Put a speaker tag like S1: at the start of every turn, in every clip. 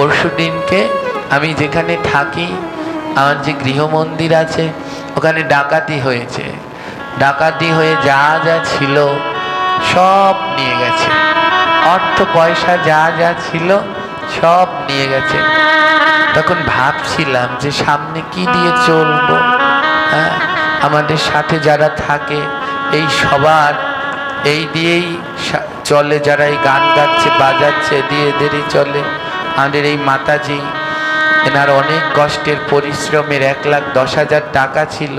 S1: পরশু দিনকে আমি যেখানে থাকি, আমার যে গৃহমন্দির আছে, ওখানে ডাকাতি হয়েছে। ডাকাতি হয়ে যা যা ছিল সব নিয়ে গেছে, অর্থ পয়সা যা যা ছিল সব নিয়ে গেছে। তখন ভাবছিলাম যে সামনে কি দিয়ে চলবো। হ্যাঁ, আমাদের সাথে যারা থাকে এই সবার এই দিয়েই চলে, যারা এই গান গাচ্ছে বাজাচ্ছে দিয়ে এদেরই চলে। আমাদের এই মাতাজি, এনার অনেক কষ্টের পরিশ্রমের 1,10,000 টাকা ছিল।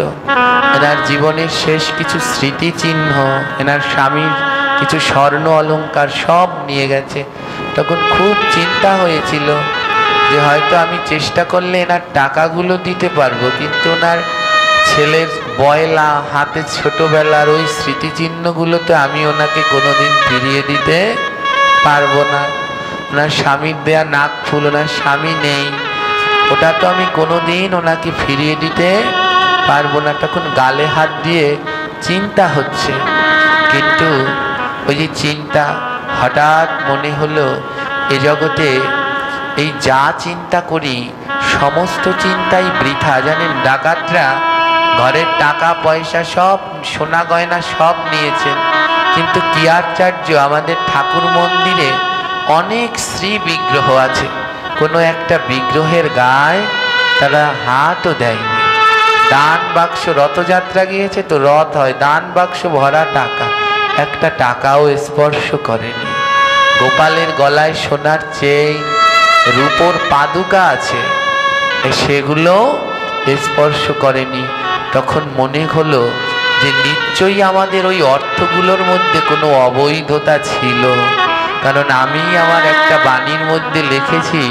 S1: এনার জীবনের শেষ কিছু স্মৃতিচিহ্ন, এনার স্বামীর কিছু স্বর্ণ অলংকার সব নিয়ে গেছে। তখন খুব চিন্তা হয়েছিল যে হয়তো আমি চেষ্টা করলে এনার টাকাগুলো দিতে পারবো, কিন্তু ওনার ছেলের বয়লা হাতে ছোটবেলার ওই স্মৃতিচিহ্নগুলো তো আমি ওনাকে কোনোদিন ফিরিয়ে দিতে পারবো না। ওনার স্বামীর দেয়া নাক ফুল, ওনার স্বামী নেই, ওটা তো আমি কোনোদিন ওনাকে ফিরিয়ে দিতে পারবো না। তখন গালে হাত দিয়ে চিন্তা হচ্ছে, কিন্তু ওই যে চিন্তা, হঠাৎ মনে হলো এ জগতে এই যা চিন্তা করি সমস্ত চিন্তাই বৃথা। জানেন, ডাকাতরা ঘরের টাকা পয়সা সব সোনা গয়না সব নিয়েছেন, কিন্তু কি আশ্চর্য, আমাদের ঠাকুর মন্দিরে অনেক শ্রী বিগ্রহ আছে, কোনো একটা বিগ্রহের গায়ে তারা হাতও দেয়নি। দান বাক্স, রথযাত্রা গিয়েছে তো রথ হয়, দান বাক্স ভরা টাকা, একটা টাকাও স্পর্শ করেনি। গোপালের গলায় সোনার চেইন, রূপোর পাদুকা আছে, সেগুলো স্পর্শ করেনি। তখন মনে হলো যে নিশ্চয়ই আমাদের ওই অর্থগুলোর মধ্যে কোনো অবৈধতা ছিল, কারণ আমি আমার একটা বাণীর মধ্যে লিখেছি,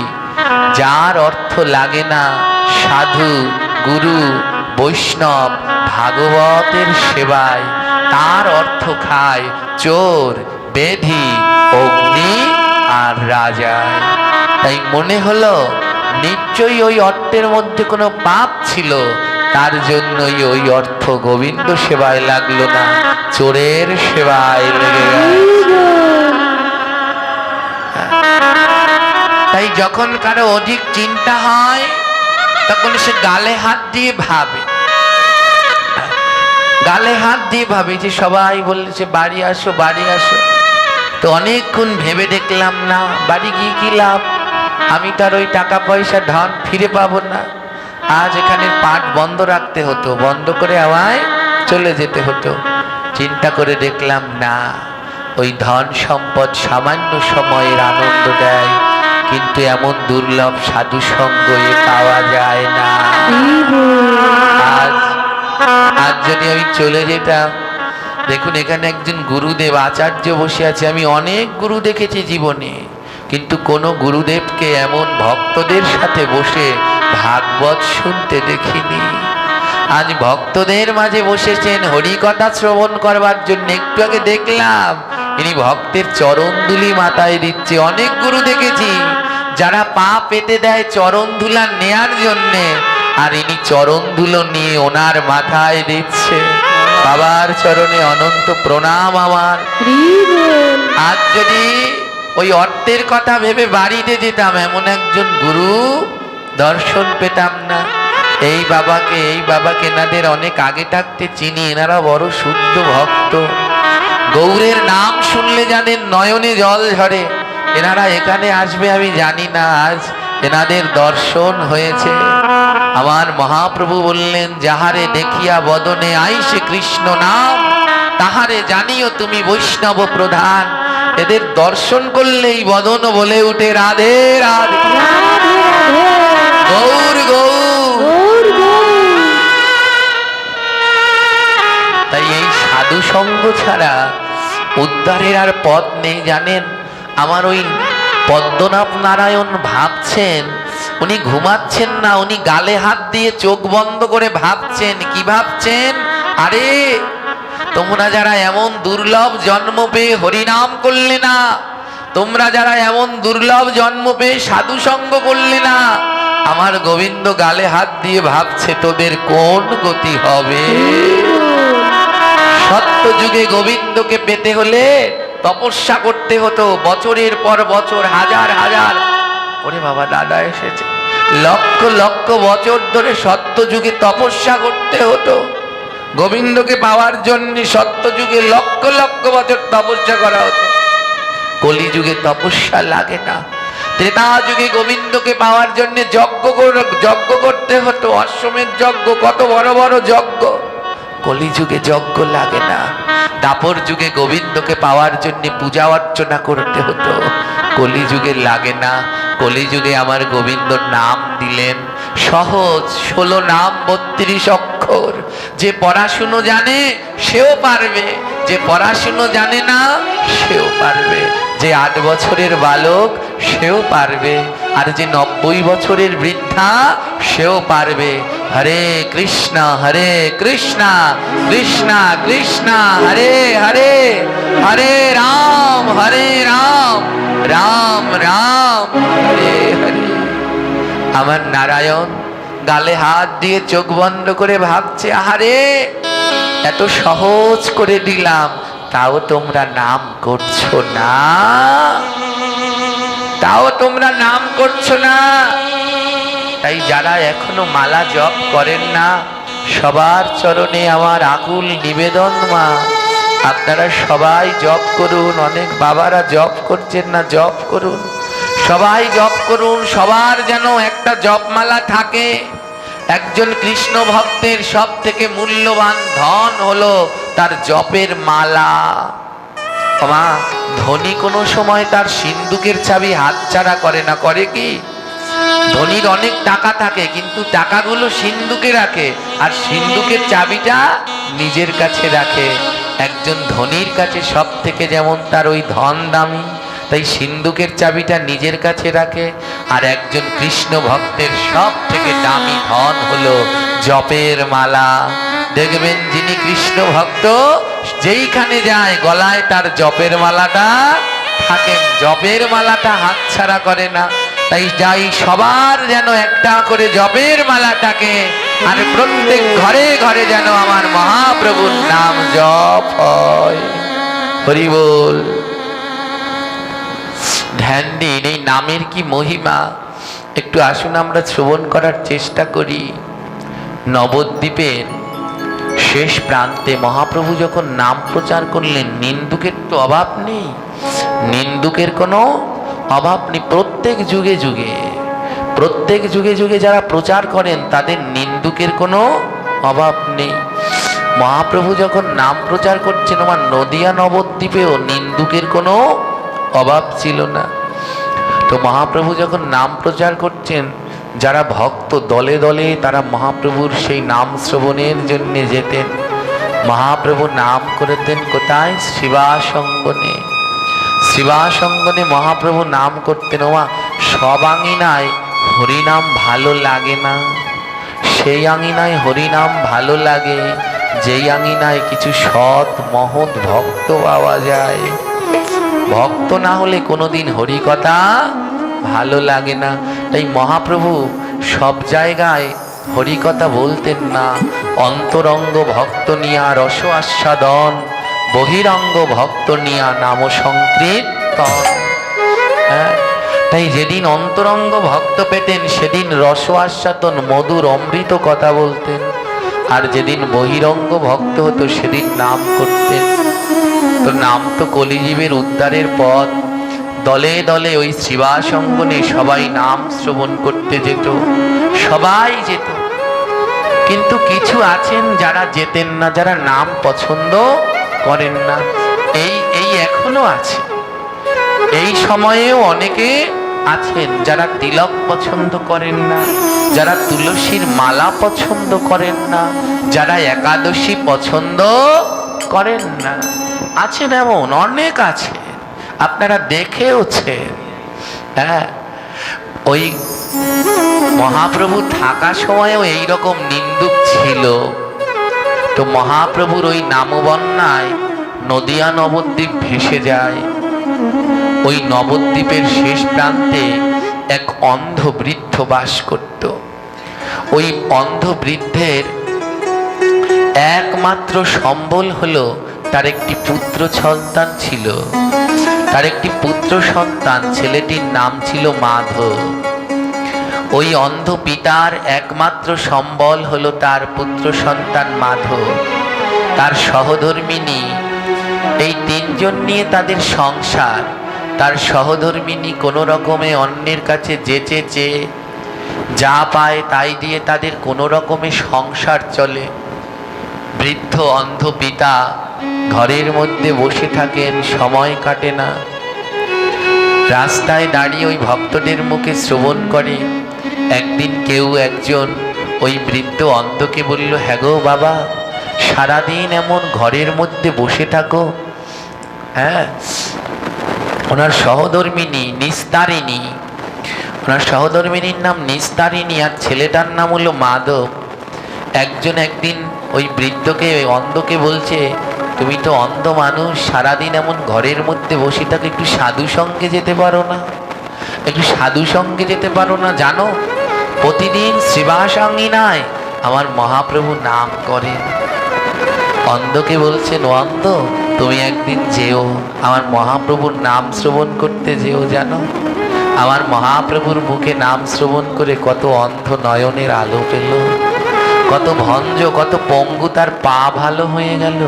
S1: যার অর্থ লাগে না সাধু গুরু বৈষ্ণব ভাগবতের সেবায়, তার অর্থ খায় চোর বেধি অগ্নি আর রাজায়। তাই মনে হলো নিশ্চয়ই ওই অর্থের মধ্যে কোনো পাপ ছিল, তার জন্যই ওই অর্থ গোবিন্দ সেবায় লাগলো না, চোরের সেবায় লেগে গেল। তাই যখন কারো অধিক চিন্তা হয় তখন সে গালে হাত দিয়ে ভাবে, গালে হাত দিয়ে ভাবে যে সবাই বলছে বাড়ি আসো বাড়ি আসো, তো অনেকক্ষণ ভেবে দেখলাম না, বাড়ি গিয়ে কি লাভ, আমি তার ওই টাকা পয়সা ধন ফিরে পাবো না। আজ এখানে পাট বন্ধ রাখতে হতো, বন্ধ করে আমায় চলে যেতে হতো। চিন্তা করে দেখলাম না, ওই ধন সম্পদ সামান্য সময়ের আনন্দ দেয়, কিন্তু এমন দুর্লভ সাধু সঙ্গ পাওয়া যায় না। আজ যদি আমি চলে যেতাম, দেখুন এখানে একজন গুরুদেব আচার্য বসে আছে, আমি অনেক গুরু দেখেছি জীবনে, কিন্তু কোনো গুরুদেবকে এমন ভক্তদের সাথে বসে ভাগবত শুনতে দেখিনি। আজ ভক্তদের মাঝে বসেছেন হরিকথা শ্রবণ করবার জন্য। একটু আগে দেখলাম ইনি ভক্তের চরণ ধুলি মাথায় দিচ্ছে। অনেক গুরু দেখেছি যারা পা পেতে দেয় চরণ ধুলা নেয়ার জন্যে, আর ইনি চরণ ধুলো নিয়ে ওনার মাথায় দিচ্ছে। বাবার চরণে অনন্ত প্রণাম আমার। আজ যদি ওই অর্থের কথা ভেবে বাড়িতে যেতাম, এমন একজন গুরু দর্শন পেতাম না। এই বাবাকে এনাদের অনেক আগে থাকতে চিনি, এনারা বড় শুদ্ধ ভক্ত। গৌরের নাম শুনলে জানেন নয়নে জল ঝরে। এনারা এখানে আসবে আমি জানি না, আজ এনাদের দর্শন হয়েছে। আমার মহাপ্রভু বললেন, যাহারে দেখিয়া বদনে আইসে কৃষ্ণ নাম, তাহারে জানিও তুমি বৈষ্ণব প্রধান। এদের দর্শন করলেই বদন বলে উঠে রাধে রাধে গৌর গৌর। তাই এই সাধু সঙ্গ ছাড়া উদ্ধারের আর পথ নেই। জানেন, আমার ওই পদ্মনাভ নারায়ণ ভাবছেন, উনি ঘুমাচ্ছেন না, উনি গালে হাত দিয়ে চোখ বন্ধ করে ভাবছেন। কি ভাবছেন? আরে তোমরা যারা এমন দুর্লভ জন্ম পেয়ে হরিনাম করলে না, তোমরা যারা এমন দুর্লভ জন্ম পেয়ে সাধু সঙ্গ করলে না, আমার গোবিন্দ গালে হাত দিয়ে ভাবছে তোদের কোন গতি হবে। সত্য যুগে গোবিন্দকে পেতে হলে তপস্যা করতে হতো, বছরের পর বছর হাজার হাজার ওরে বাবা, দাদা এসেছে। লক্ষ লক্ষ বছর ধরে সত্যযুগে তপস্যা করতে হতো গোবিন্দকে পাওয়ার জন্য। সত্যযুগে লক্ষ লক্ষ বছর তপস্যা করা হতো। কলিযুগে তপস্যা লাগে না। ত্রেতা যুগে গোবিন্দকে পাওয়ার জন্য যজ্ঞ করতে হতো, অশ্বমেধ যজ্ঞ, কত বড় বড় যজ্ঞ। কলিযুগে যজ্ঞ লাগে না। দাপর যুগে গোবিন্দকে পাওয়ার জন্য পূজা অর্চনা করতে হতো, কলিযুগে লাগে না। কলিযুগে আমার গোবিন্দ নাম দিলেন সহজ, 16 নাম 32 অক্ষর। যে পড়াশুনো জানে সেও পারবে, যে পড়াশুনো জানে না সেও পারবে, যে 8 বছরের বালক সেও পারবে, আর যে 90 বছরের বৃদ্ধা সেও পারবে। হরে কৃষ্ণ কৃষ্ণ কৃষ্ণ হরে হরে, হরে রাম রাম রাম হরে হরে। আমার নারায়ণ গালে হাত দিয়ে চোখ বন্ধ করে ভাবছে, আহারে এত সহজ করে দিলাম, তাও তোমরা নাম করছো না, তাও তোমরা নাম করছো না। তাই যারা এখনো মালা জপ করেন না, সবার চরণে আমার আকুল নিবেদন, মা আপনারা সবাই জপ করুন। অনেক বাবারা জপ করছেন না, জপ করুন, সবাই জপ করুন। সবার যেন একটা জপমালা থাকে। একজন কৃষ্ণ ভক্তের সব থেকে মূল্যবান ধন হলো তার জপের মালা। মা, ধনী কোনো সময় তার সিন্দুকের চাবি হাতছাড়া করে না, করে কি? ধনীর অনেক টাকা থাকে, কিন্তু টাকাগুলো সিন্দুকে রাখে, আর সিন্দুকের চাবিটা নিজের কাছে রাখে। একজন ধনীর কাছে সব থেকে যেমন তার ওই ধন দামি, তাই সিন্দুকের চাবিটা নিজের কাছে রাখে। আর একজন কৃষ্ণ ভক্তের সব থেকে দামি ধন হলো জপের মালা। দেখবেন যিনি কৃষ্ণ ভক্ত, যেইখানে যায় গলায় তার জপের মালাটা থাকেন, জপের মালাটা হাতছাড়া করে না। তাই যাই সবার যেন একটা করে জপের মালা থাকে, আর প্রত্যেক ঘরে ঘরে যেন আমার মহাপ্রভুর নাম জপ হয়। হরি বল। ধ্যান দিন, এই নামের কি মহিমা একটু আসুন আমরা শ্রবণ করার চেষ্টা করি। নবদ্বীপের শেষ প্রান্তে মহাপ্রভু যখন নাম প্রচার করলেন, নিন্দুকের তো অভাব নেই, নিন্দুকের কোনো অভাব নেই। প্রত্যেক যুগে যুগে যারা প্রচার করেন তাদের নিন্দুকের কোনো অভাব নেই। মহাপ্রভু যখন নাম প্রচার করছেন, আমার নদিয়া নবদ্বীপেও নিন্দুকের কোনো অভাব ছিল না। তো মহাপ্রভু যখন নাম প্রচার করছেন, যারা ভক্ত দলে দলে তারা মহাপ্রভুর সেই নাম শ্রবণের জন্য যেতেন। মহাপ্রভু নাম করতেন কোথায়? শিবাসঙ্গনে। শিবাসঙ্গনে মহাপ্রভু নাম করতেন। ওমা, সব আঙিনায় হরিনাম ভালো লাগে না, সেই আঙিনায় হরিনাম ভালো লাগে যেই আঙিনায় কিছু সৎ মহৎ ভক্ত পাওয়া যায়। ভক্ত না হলে কোনোদিন হরিকথা ভালো লাগে না। তাই মহাপ্রভু সব জায়গায় হরিকথা বলতেন না। অন্তরঙ্গ ভক্ত নিয়া রস আস্বাদন, বহিরঙ্গ ভক্ত নিয়া নাম সংকীর্তন। তাই যেদিন অন্তরঙ্গ ভক্ত পেতেন সেদিন রস আস্বাদন মধুর অমৃত কথা বলতেন, আর যেদিন বহিরঙ্গ ভক্ত হতো সেদিন নাম করতেন। তো নাম তো কলিজীবের উদ্ধারের পথ। দলে দলে ওই শিবাসঙ্গনে সবাই নাম শ্রবণ করতে যেত, সবাই যেত। কিন্তু কিছু আছেন যারা যেতেন না, যারা নাম পছন্দ করেন না। এই এখনো আছে, এই সময়েও অনেকে আছেন যারা তিলক পছন্দ করেন না, যারা তুলসীর মালা পছন্দ করেন না, যারা একাদশী পছন্দ করেন না। আছেন, এমন অনেক আছে, আপনারা দেখেওছেন। হ্যাঁ, ওই মহাপ্রভু থাকা সময়ও এইরকম নিন্দুক ছিল। তো মহাপ্রভুর ওই নামবন্যায় নদিয়া নবদ্বীপ ভেসে যায়। ওই নবদ্বীপের শেষ প্রান্তে এক অন্ধ বৃদ্ধ বাস করত। ওই অন্ধ বৃদ্ধের একমাত্র সম্বল হলো তার একটি পুত্র সন্তান ছিল। তার একটি পুত্র সন্তান, ছেলেটির নাম ছিল মাধব। ওই অন্ধ পিতার একমাত্র সম্বল হলো তার পুত্র সন্তান মাধব, তার সহধর্মিণী। এই তিনজন নিয়ে তাদের সংসার। তার সহধর্মিণী কোনো রকমে অন্যের কাছে যেচে চেয়ে যা পায় তাই দিয়ে তাদের কোনো রকমে সংসার চলে। বৃদ্ধ অন্ধ পিতা ঘরের মধ্যে বসে থাকেন, সময় কাটে না। রাস্তায় দাঁড়িয়ে ওই ভক্তদের মুখে শ্রবণ করে। একদিন কেউ একজন ওই বৃদ্ধ অন্ধকে বলল, হ্যাঁ গো বাবা, সারাদিন এমন ঘরের মধ্যে বসে থাকো? হ্যাঁ। ওনার সহধর্মিণী নিস্তারিণী, ওনার সহধর্মিণীর নাম নিস্তারিণী, আর ছেলেটার নাম হলো মাধব। একদিন ওই বৃদ্ধকে, ওই অন্ধকে বলছে, তুমি তো অন্ধ মানুষ, সারাদিন এমন ঘরের মধ্যে বসে থাকো, একটু সাধু সঙ্গে যেতে পারো না? একটু সাধু সঙ্গে যেতে পারো না? জানো, প্রতিদিন শ্রীবাসাঙ্গিনায় আমার মহাপ্রভু নাম করেন। অন্ধকে বলছেন, ও অন্ধ, তুমি একদিন যেও, আমার মহাপ্রভুর নাম শ্রবণ করতে যেও। জানো, আমার মহাপ্রভুর মুখে নাম শ্রবণ করে কত অন্ধ নয়নের আলো পেল, কত ভঞ্জ, কত পঙ্গু তার পা ভালো হয়ে গেল,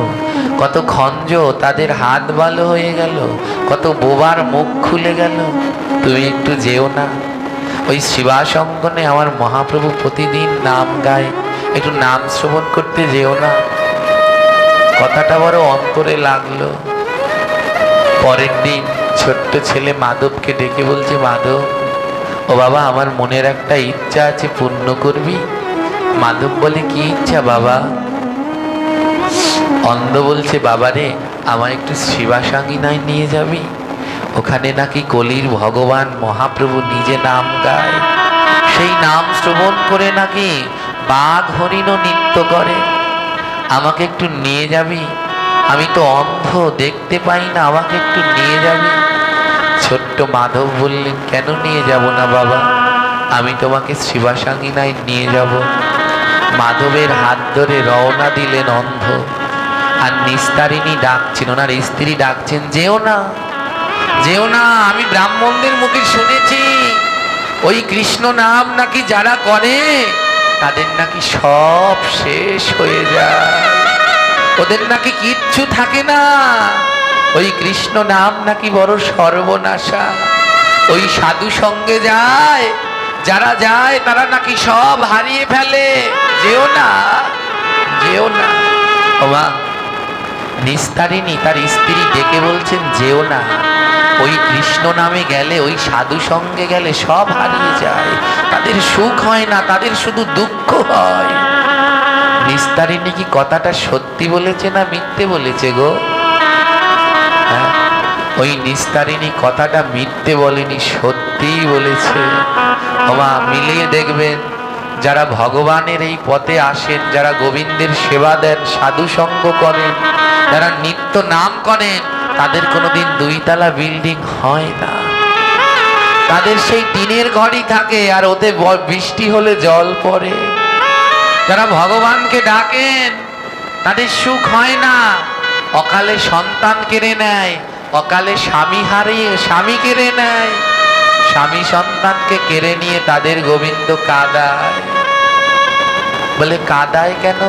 S1: কত খঞ্জ তাদের হাত ভালো হয়ে গেল, কত বোবার মুখ খুলে গেল। তুমি একটু যেও না? ওই শিবাসঙ্গনে আমার মহাপ্রভু প্রতিদিন নাম গায়, একটু নাম শ্রবণ করতে যেও না? কথাটা বড় অন্তরে লাগলো। পরের দিন ছোট্ট ছেলে মাধবকে ডেকে বলছে, মাধব, ও বাবা, আমার মনের একটা ইচ্ছা আছে, পূর্ণ করবি? মাধব বলে, কি ইচ্ছা বাবা? অন্ধ বলছে, বাবা রে, আমার একটু শিবাসাঙ্গিনায় নিয়ে যাবি? ওখানে নাকি কলির ভগবান মহাপ্রভু নিজে নাম গায়, সেই নাম শ্রবণ করে নাকি বাঘ হরিণও নৃত্য করে। আমাকে একটু নিয়ে যাবি? আমি তো অন্ধ, দেখতে পাই না, আমাকে একটু নিয়ে যাবি? ছোট্ট মাধব বললেন, কেন নিয়ে যাব না বাবা, আমি তোমাকে শিবাসাঙ্গিনায় নিয়ে যাব। মাধবের হাত ধরে রওনা দিলেন অন্ধ। আর নিস্তারিণী ডাকছেন, ওনার স্ত্রী ডাকছেন, যেও না, যেও না, আমি ব্রাহ্মণদের মুখে শুনেছি ওই কৃষ্ণ নাম নাকি যারা করে তাদের নাকি সব শেষ হয়ে যায়, ওদের নাকি কিচ্ছু থাকে না। ওই কৃষ্ণ নাম নাকি বড় সর্বনাশা। ওই সাধু সঙ্গে যায়, যারা যায় তারা নাকি সব হারিয়ে ফেলে। যেও না, যেও না। বাবা, নিস্তারিণী তার স্ত্রী ডেকে বলছেন, যেও না, ওই কৃষ্ণ নামে গেলে, ওই সাধু সঙ্গে গেলে সব হারিয়ে যায়, তাদের সুখ হয় না, তাদের শুধু দুঃখ হয়। নিস্তারিণী কি কথাটা সত্যি বলেছে না মিথ্যে বলেছে গো? হ্যাঁ, ওই নিস্তারিণী কথাটা মিথ্যে বলেনি, সত্যিই বলেছে। বাবা, মিলিয়ে দেখবেন, যারা ভগবানের এই পথে আসেন, যারা গোবিন্দের সেবা দেন, সাধু সঙ্গ করেন, যারা নিত্য নাম করেন, তাদের কোনোদিন দুইতলা বিল্ডিং হয় না, তাদের সেই টিনের ঘরই থাকে, আর ওতে বৃষ্টি হলে জল পড়ে। যারা ভগবানকে ডাকেন তাদের সুখ হয় না, অকালে সন্তান কেড়ে নেয়, অকালে স্বামী হারিয়ে স্বামী কেড়ে নেয়, স্বামী সন্তানকে কেড়ে নিয়ে তাদের গোবিন্দ কাঁদায়। বলে কাঁদায় কেন?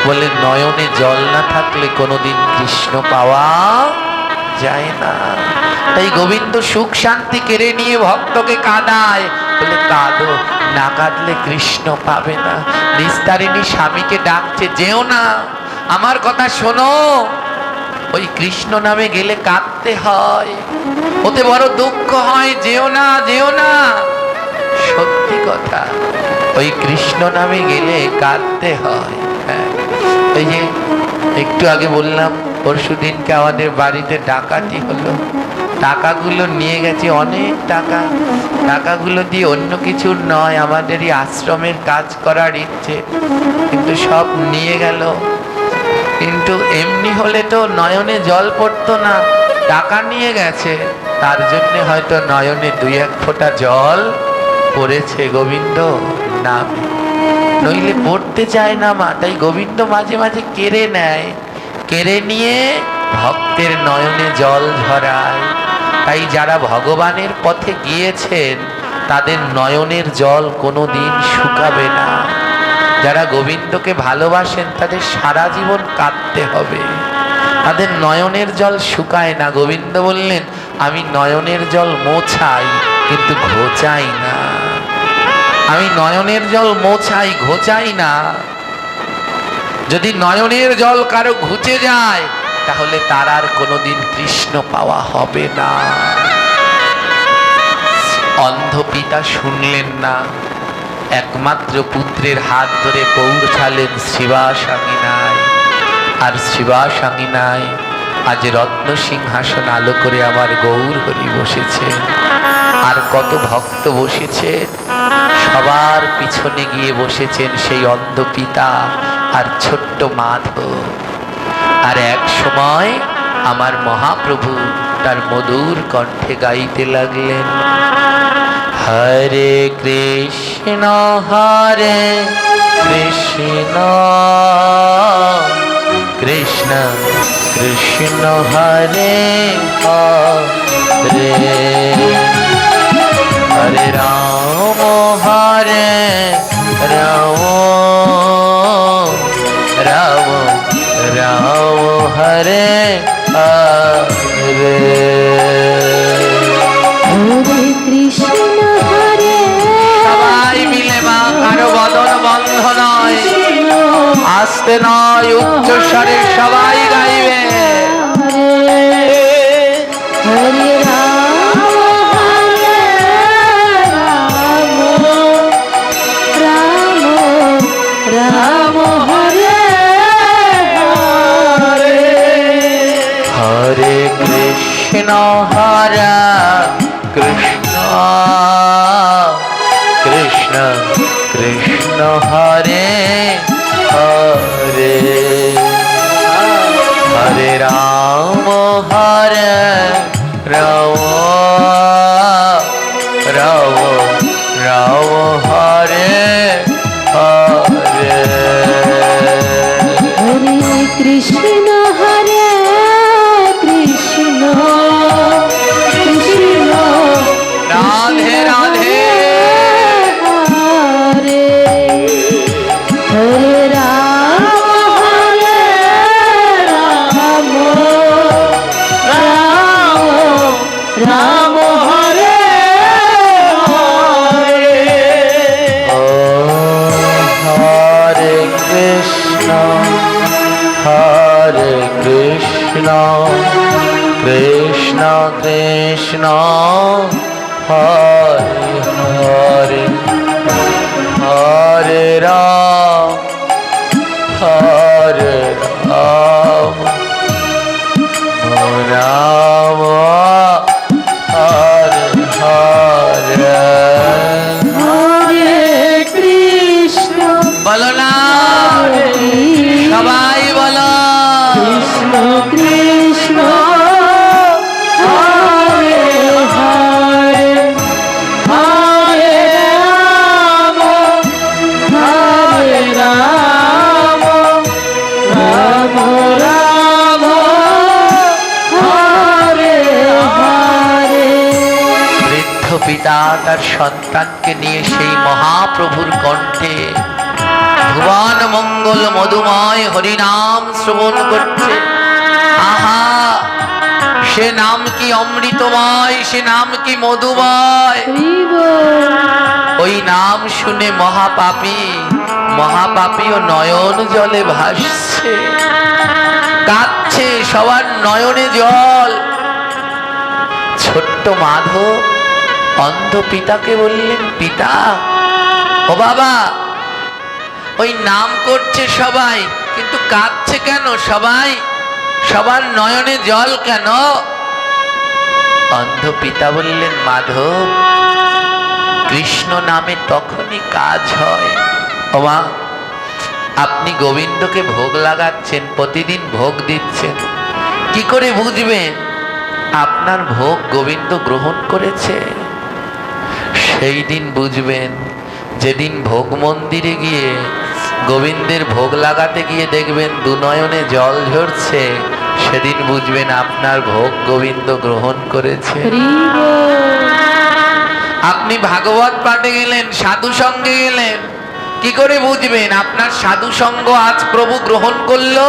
S1: বলে নয়নে জল না থাকলে কোনোদিন কৃষ্ণ পাওয়া যায় না। তাই গোবিন্দ সুখ শান্তি কেড়ে নিয়ে ভক্তকে কাঁদায়। বলে কাঁদো, না কাঁদলে কৃষ্ণ পাবে না। নিস্তারিণী স্বামীকে ডাকছে, যেও না, আমার কথা শোনো, ওই কৃষ্ণ নামে গেলে কাঁদতে হয়, ওতে বড় দুঃখ হয়, যেও না, যেও না। সত্যি কথা, ওই কৃষ্ণ নামে গেলে কাঁদতে হয়। হ্যাঁ, এই যে একটু আগে বললাম, পরশুদিনকে আমাদের বাড়িতে ডাকাতি হলো, টাকাগুলো নিয়ে গেছে, অনেক টাকা। টাকাগুলো দিয়ে অন্য কিছু নয়, আমাদেরই আশ্রমের কাজ করার ইচ্ছে, কিন্তু সব নিয়ে গেল। কিন্তু এমনি হলে তো নয়নে জল পড়তো না, টাকা নিয়ে গেছে, তার জন্য হয়তো নয়নে দুই এক ফোঁটা জল পড়েছে গোবিন্দ নামে, নইলে পড়তে চায় না মা। তাই গোবিন্দ মাঝে মাঝে কেড়ে নেয়, কেড়ে নিয়ে ভক্তের নয়নে জল ঝরায়। তাই যারা ভগবানের পথে গিয়েছেন তাদের নয়নের জল কোনোদিন শুকাবে না। যারা গোবিন্দকে ভালোবাসেন তাদের সারা জীবন কাঁদতে হবে, তাদের নয়নের জল শুকায় না। গোবিন্দ বললেন, আমি নয়নের জল মোছাই কিন্তু ঘোচাই না। আমি নয়নের জল মোছাই, ঘোচাই না। যদি নয়নের জল কারো ঘুচে যায় তাহলে তার আর কোনোদিন কৃষ্ণ পাওয়া হবে না। অন্ধ পিতা শুনলেন না, একমাত্র পুত্রের হাত ধরে পৌঁছালেন শিবাসাঙ্গিনায়। আর শিবাসাঙ্গিনায় আজ রত্ন সিংহাসন আলো করে আমার গৌর হরি বসেছে, আর কত ভক্ত বসেছে। সবার পিছনে গিয়ে বসেছেন সেই অন্ধ পিতা আর ছোট্ট মাধব। আর এক সময় আমার মহাপ্রভু তার মধুর কণ্ঠে গাইতে লাগলেন, হরে কৃষ্ণ হরে কৃষ্ণ কৃষ্ণ কৃষ্ণ হরে হরে, হরে রাম হরে রাম রাম রাম হরে হরে,
S2: হরে কৃষ্ণ হরে।
S1: সবাই মিলে মা, কারো বদন বন্ধ নয়, আস্তে নয়, উচ্চ স্বরে সবাই গাইবে।
S2: হরে রাম হরে রাম রাম রাম হরে হরে,
S1: হরে কৃষ্ণ হরে কৃষ্ণ কৃষ্ণ কৃষ্ণ হরে হরে, হরে রাম হরে রাম রাম রাম হরে হরে,
S2: হরে কৃষ্ণ হরে কৃষ্ণ কৃষ্ণ
S1: রাধে রাধে,
S2: হরে হরে রাম হরে রাম রাম রাম হরে হরে,
S1: হরে কৃষ্ণ কৃষ্ণ কৃষ্ণ হরে হরে, হরে রাম হরে রাম রাম হরে হরে,
S2: হরে কৃষ্ণ
S1: বলো না সবাই বলো,
S2: কৃষ্ণ কৃষ্ণ হরে হরে, হরে রাম রাম রাম হরে হরে।
S1: বৃদ্ধ পিতা তার সন্তানকে নিয়ে সেই মহাপ্রভুর কণ্ঠে ভুবন মঙ্গল মধুময় হরিনাম শ্রবণ করছে। আহা, সে নাম কি অমৃতময়, সে নাম কি মধুময়। ওই নাম শুনে মহাপাপীও নয়ন জলে ভাসছে, কাঁদছে, সবার নয়নে জল। ছোট্ট মাধব অন্ধ পিতাকে বললেন, পিতা ও বাবা, ওই নাম করছে সবাই কিন্তু কাঁদছে কেন সবাই, সবার নয়নে জল কেন? অন্ধ পিতা বললেন, মাধব, কৃষ্ণ নামে তখনই কাজ হয়। ও মা, আপনি গোবিন্দকে ভোগ লাগাচ্ছেন, প্রতিদিন ভোগ দিচ্ছেন, কি করে বুঝবেন আপনার ভোগ গোবিন্দ গ্রহণ করেছে? সেই দিন বুঝবেন যেদিন ভোগ মন্দিরে গিয়ে গোবিন্দের ভোগ লাগাতে গিয়ে দেখবেন দুনয়নে জল ঝরছে, সেদিন বুঝবেন আপনার ভোগ গোবিন্দ গ্রহণ করেছে।
S2: হরি বল।
S1: আপনি ভাগবত পাঠে গেলেন, সাধু সঙ্গে গেলেন, কি করে বুঝবেন আপনার সাধু সঙ্গ আজ প্রভু গ্রহণ করলো?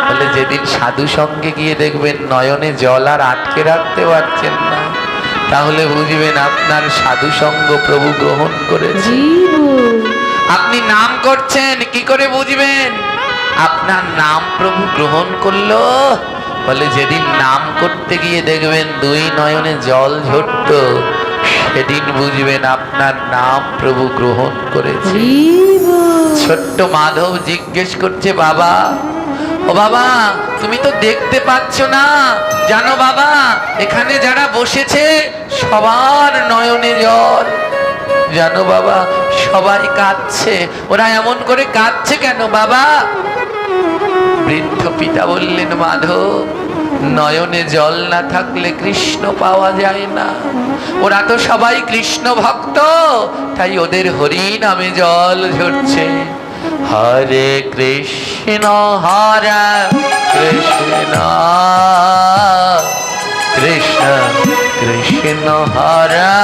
S1: বলে যেদিন সাধু সঙ্গে গিয়ে দেখবেন নয়নে জল আর আটকে রাখতে পারছেন না, তাহলে বুঝবেন আপনার সাধু সঙ্গ প্রভু গ্রহণ করেছে।
S2: হরি বল।
S1: আপনি নাম করছেন, কি করে বুঝবেন আপনার নাম প্রভু গ্রহণ করলো? বলে যেদিন নাম করতে গিয়ে দেখবেন দুই নয়নে জল ঝরতো, সেদিন বুঝবেন আপনার নাম প্রভু গ্রহণ করেছে।
S2: হরি বল।
S1: ছোট্ট মাধব জিজ্ঞেস করছে, বাবা, ও বাবা, তুমি তো দেখতে পাচ্ছ না? জানো বাবা, এখানে যারা বসেছে সবার নয়নে জল। জানো বাবা, সবাই কাঁদছে। ওরা এমন করে কাঁদছে কেন বাবা? বৃদ্ধ পিতা বললেন, মাধব, নয়নে জল না থাকলে কৃষ্ণ পাওয়া যায় না। ওরা তো সবাই কৃষ্ণ ভক্ত, তাই ওদের হরি নামে জল ঝরছে। হরে কৃষ্ণ হরে কৃষ্ণ কৃষ্ণ কৃষ্ণ হরে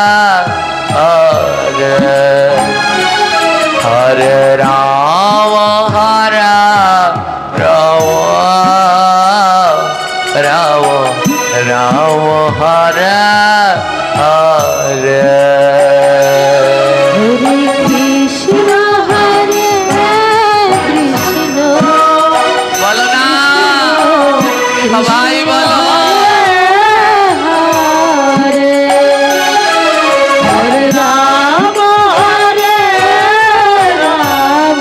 S1: হরে হরে রাম হরে রাম রাম রাম হরে হরে।
S2: হরে কৃষ্ণ হরে কৃষ্ণ।
S1: বলো না, সবাই বলো।
S2: হরে হরে রাম হরে রাম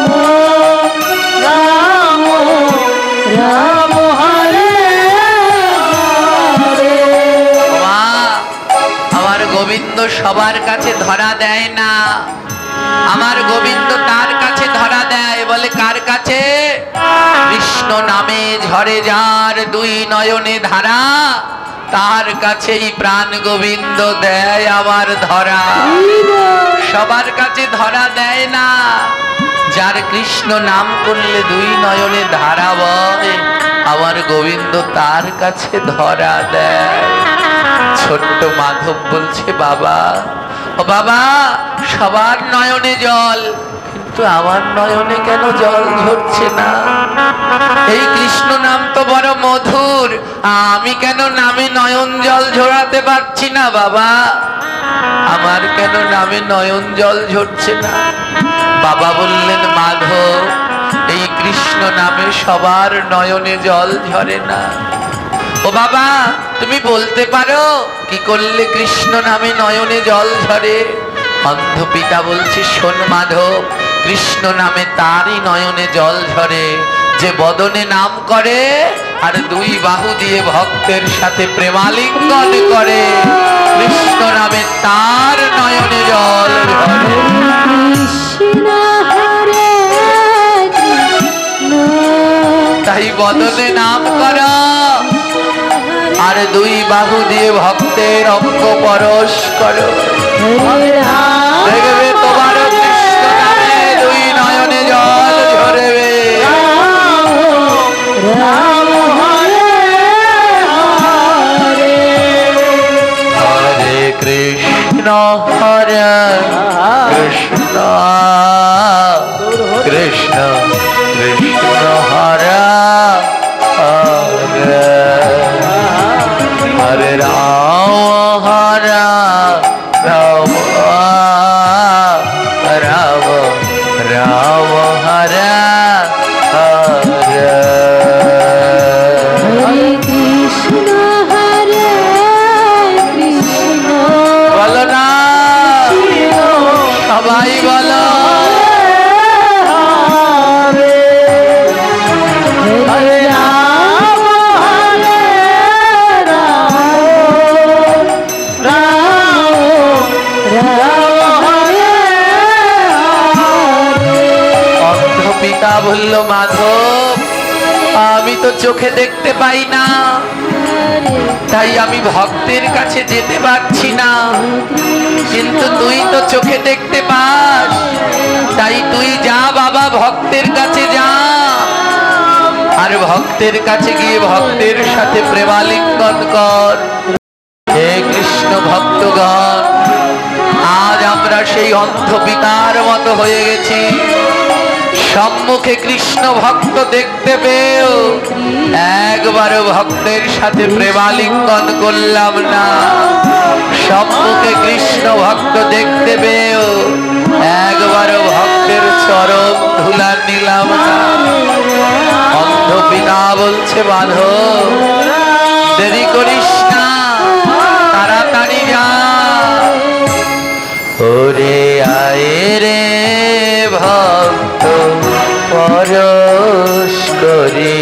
S2: রাম রাম হরে হরে।
S1: মা, আমার গোবিন্দ সবার কাছে ধরা দেয় না। আমার গোবিন্দ তার কাছে ধরা দেয়। বলে কার কাছে? কৃষ্ণ নামে ঝরে যার দুই নয়নে ধারা, তার কাছেই প্রাণ গোবিন্দ দেয় আমার ধরা। সবার কাছে ধরা দেয় না। যার কৃষ্ণ নাম করলে দুই নয়নে ধারা বয়, আমার গোবিন্দ তার কাছে ধরা দেয়। ছোট্ট মাধব বলছে, বাবা, ও বাবা, সবার নয়নে জল, কিন্তু আমার নয়নে কেন জল ঝরছে না? এই কৃষ্ণ নাম তো বড় মধুর, আমি কেন নামে নয়ন জল ঝরাতে পারছি না বাবা? আমার কেন নামে নয়ন জল ঝরছে না? বাবা বললেন, মাধব, এই কৃষ্ণ নামে সবার নয়নে জল ঝরে না। ও বাবা, তুমি বলতে পারো কি করলে কৃষ্ণ নামে নয়নে জল ঝরে? অন্ধ পিতা বলছে, শোন মাধব, কৃষ্ণ নামে তারই নয়নে জল ঝরে যে বদনে নাম করে আর দুই বাহু দিয়ে ভক্তের সাথে প্রেমালিঙ্গন করে। কৃষ্ণ নামে তার নয়নে জল ঝরে।
S2: কৃষ্ণ হরে কৃষ্ণ।
S1: তাই বদনে নাম করা আর দুই বাহু দিয়ে ভক্তের অঙ্গ পরশ করো।
S2: হরে রাম
S1: দেখবে তোমার কৃষ্ণ নামে দুই নয়নে জল ঝরবে।
S2: রাম হরে হরে।
S1: হরে কৃষ্ণ হরে কৃষ্ণ কৃষ্ণ কৃষ্ণ হরে হরে হরে রাম হরে রাম রাম রাম হরে হরে।
S2: হরে কৃষ্ণ হরে কৃষ্ণ।
S1: বলো না, সবাই বলো।
S2: হরে হরে রাম হরে রাম রাম রাম হরে হরে।
S1: অন্ধ পিতা বলল, মাধব, আমি তো চোখে দেখতে পাই না, তাই আমি ভক্তের কাছে যেতে পারছি না। কিন্তু তুই তো চোখে দেখতে পাস, তাই তুই যা বাবা, ভক্তের কাছে যা। আর ভক্তের কাছে গিয়ে ভক্তের সাথে প্রেমালিঙ্গন কর। হে কৃষ্ণ ভক্তগণ, আজ আমরা সেই অন্ধ পিতার মতো হয়ে গেছি। সম্মুখে কৃষ্ণ ভক্ত দেখতে পেয়েও একবারও ভক্তের সাথে প্রেমালিঙ্গন করলাম না। সম্মুখে কৃষ্ণ ভক্ত দেখতে পেয়েও একবারও ভক্তের চরণ ধুলা নিলাম না। অন্ধ পিতা বলছে, মাধব দেরি করিস না, তাড়াতাড়ি যা। ওরে আয় রে ভক্ত পরশ করি,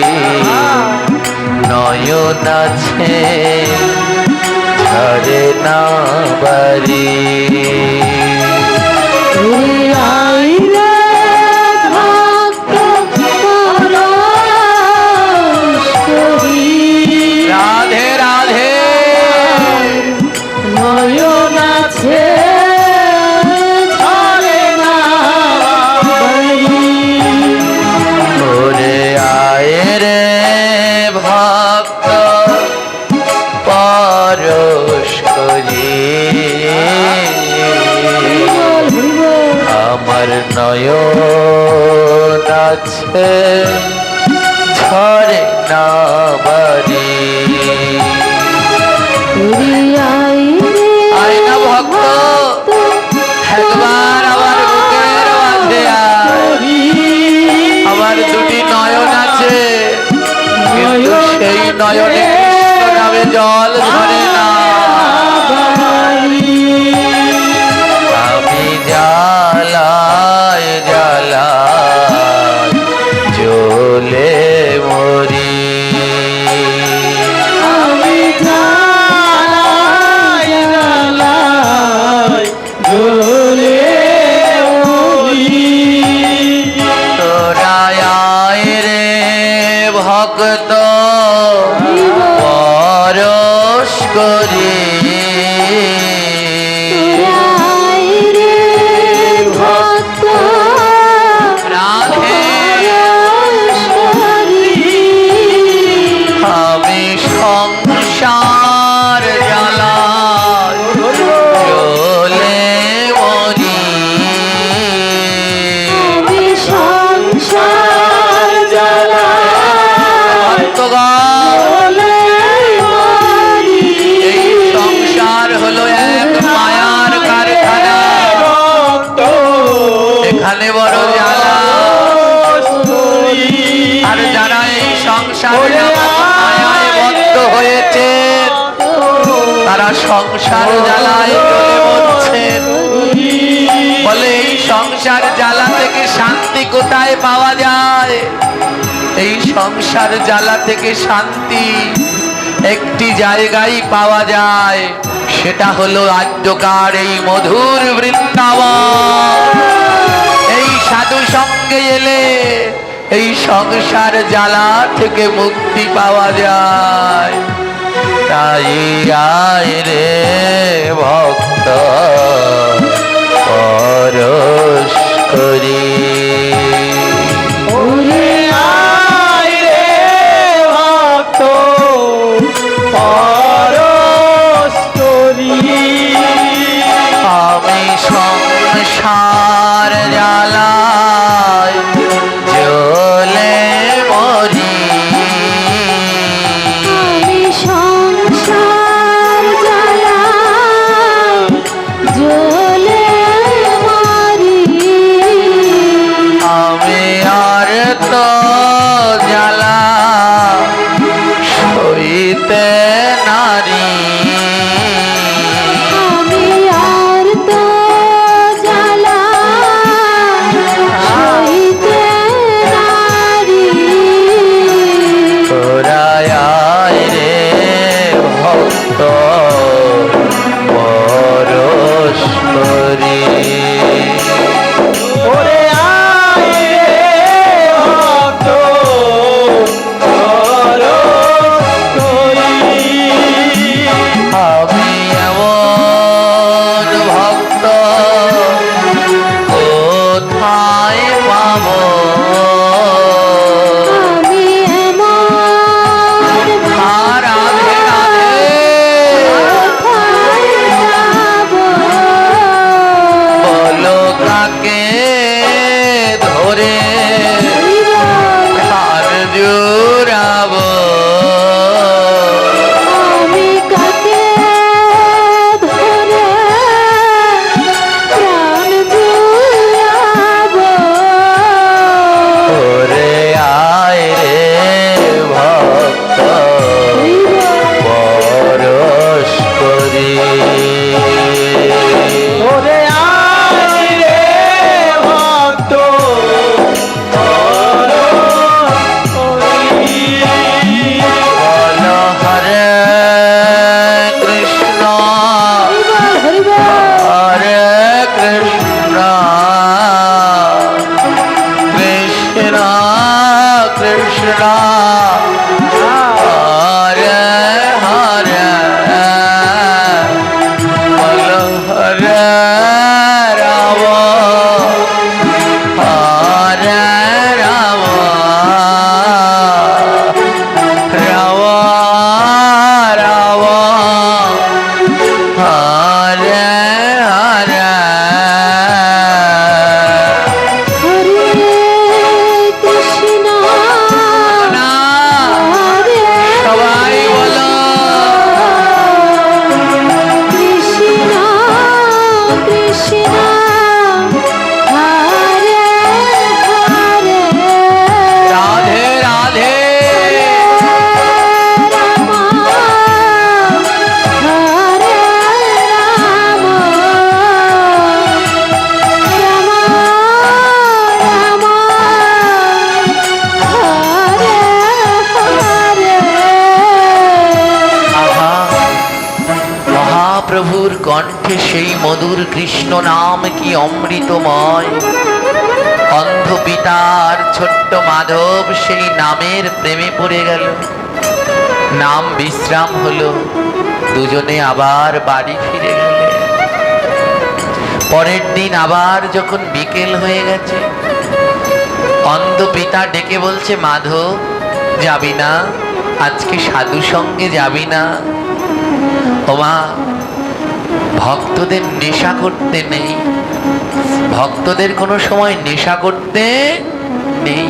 S1: নয়ন আছে ঝরে না বাড়ি। রাধে রাধে
S2: নয়ন আছে ঝরে না বাড়ি।
S1: ওরে আয় রে ভক্ত পরশ করি, আমার নয়ন আছে ঝরে না বাড়ি। আয় না ভক্ত, একবার আমার বুকের মাঝে আয়। আমার দুটি নয়ন আছে, কিন্তু সেই নয়নে কৃষ্ণ নামে জল ধরে না। আমি জ্বালায় জ্বালায় জ্বলে মরি।
S2: আমি জ্বালায় জ্বালায় জ্বলে মরি।
S1: তোরা আয় রে ভক্ত পরশ করি, রাধে আমি সংসার জ্বালায় জ্বলে মরি।
S2: সংসার জ্বালায়
S1: ভক্তগণ, এই সংসার হলো এক মায়ার কারখানা। এখানে বড় জ্বালা। আর যারা এই সংসার মায়ায় বদ্ধ হয়েছে, তারা সংসার জ্বালায় জ্বলে মরছেন। বলে এই সংসার জ্বালা থেকে শান্তি কোথায় পাওয়া যায়? এই সংসার জ্বালা থেকে শান্তি একটি জায়গায় পাওয়া যায়, সেটা হলো আদ্যকার এই মধুর বৃন্দাবন। এই সাধু সঙ্গে এলে এই সংসার জ্বালা থেকে মুক্তি পাওয়া যায়। তাই আয় রে ভক্ত পরশ করি।
S2: আয় রে ভক্ত পরশ করি।
S1: আমি সংসার জ্বালায় জ্বলে মরি।
S2: সংসার জ্বালায় জ্বলে মরি।
S1: আমি আর তো জ্বালা সইতে নারী।
S2: আমি আর তো জ্বালা সইতে নারি।
S1: তোরা আয় রে ভক্ত পরশ করি।
S2: ওরে আয় রে ভক্ত পরশ করি।
S1: আমি এমন ভক্ত কোথায় পাব?
S2: আমি এমন
S1: কণ্ঠে সেই মধুর কৃষ্ণ নাম কি অমৃতময়। অন্ধ পিতার ছোট্ট মাধব সেই নামের প্রেমে পড়ে গেল। নাম বিশ্রাম হলো, দুজনে আবার বাড়ি ফিরে গেলে। পরের দিন আবার যখন বিকেল হয়ে গেছে, অন্ধ পিতা ডেকে বলছে, মাধব যাবি না? আজকে সাধু সঙ্গে যাবি না? ওমা, ভক্তদের নেশা করতে নেই, ভক্তদের কোনো সময় নেশা করতে নেই,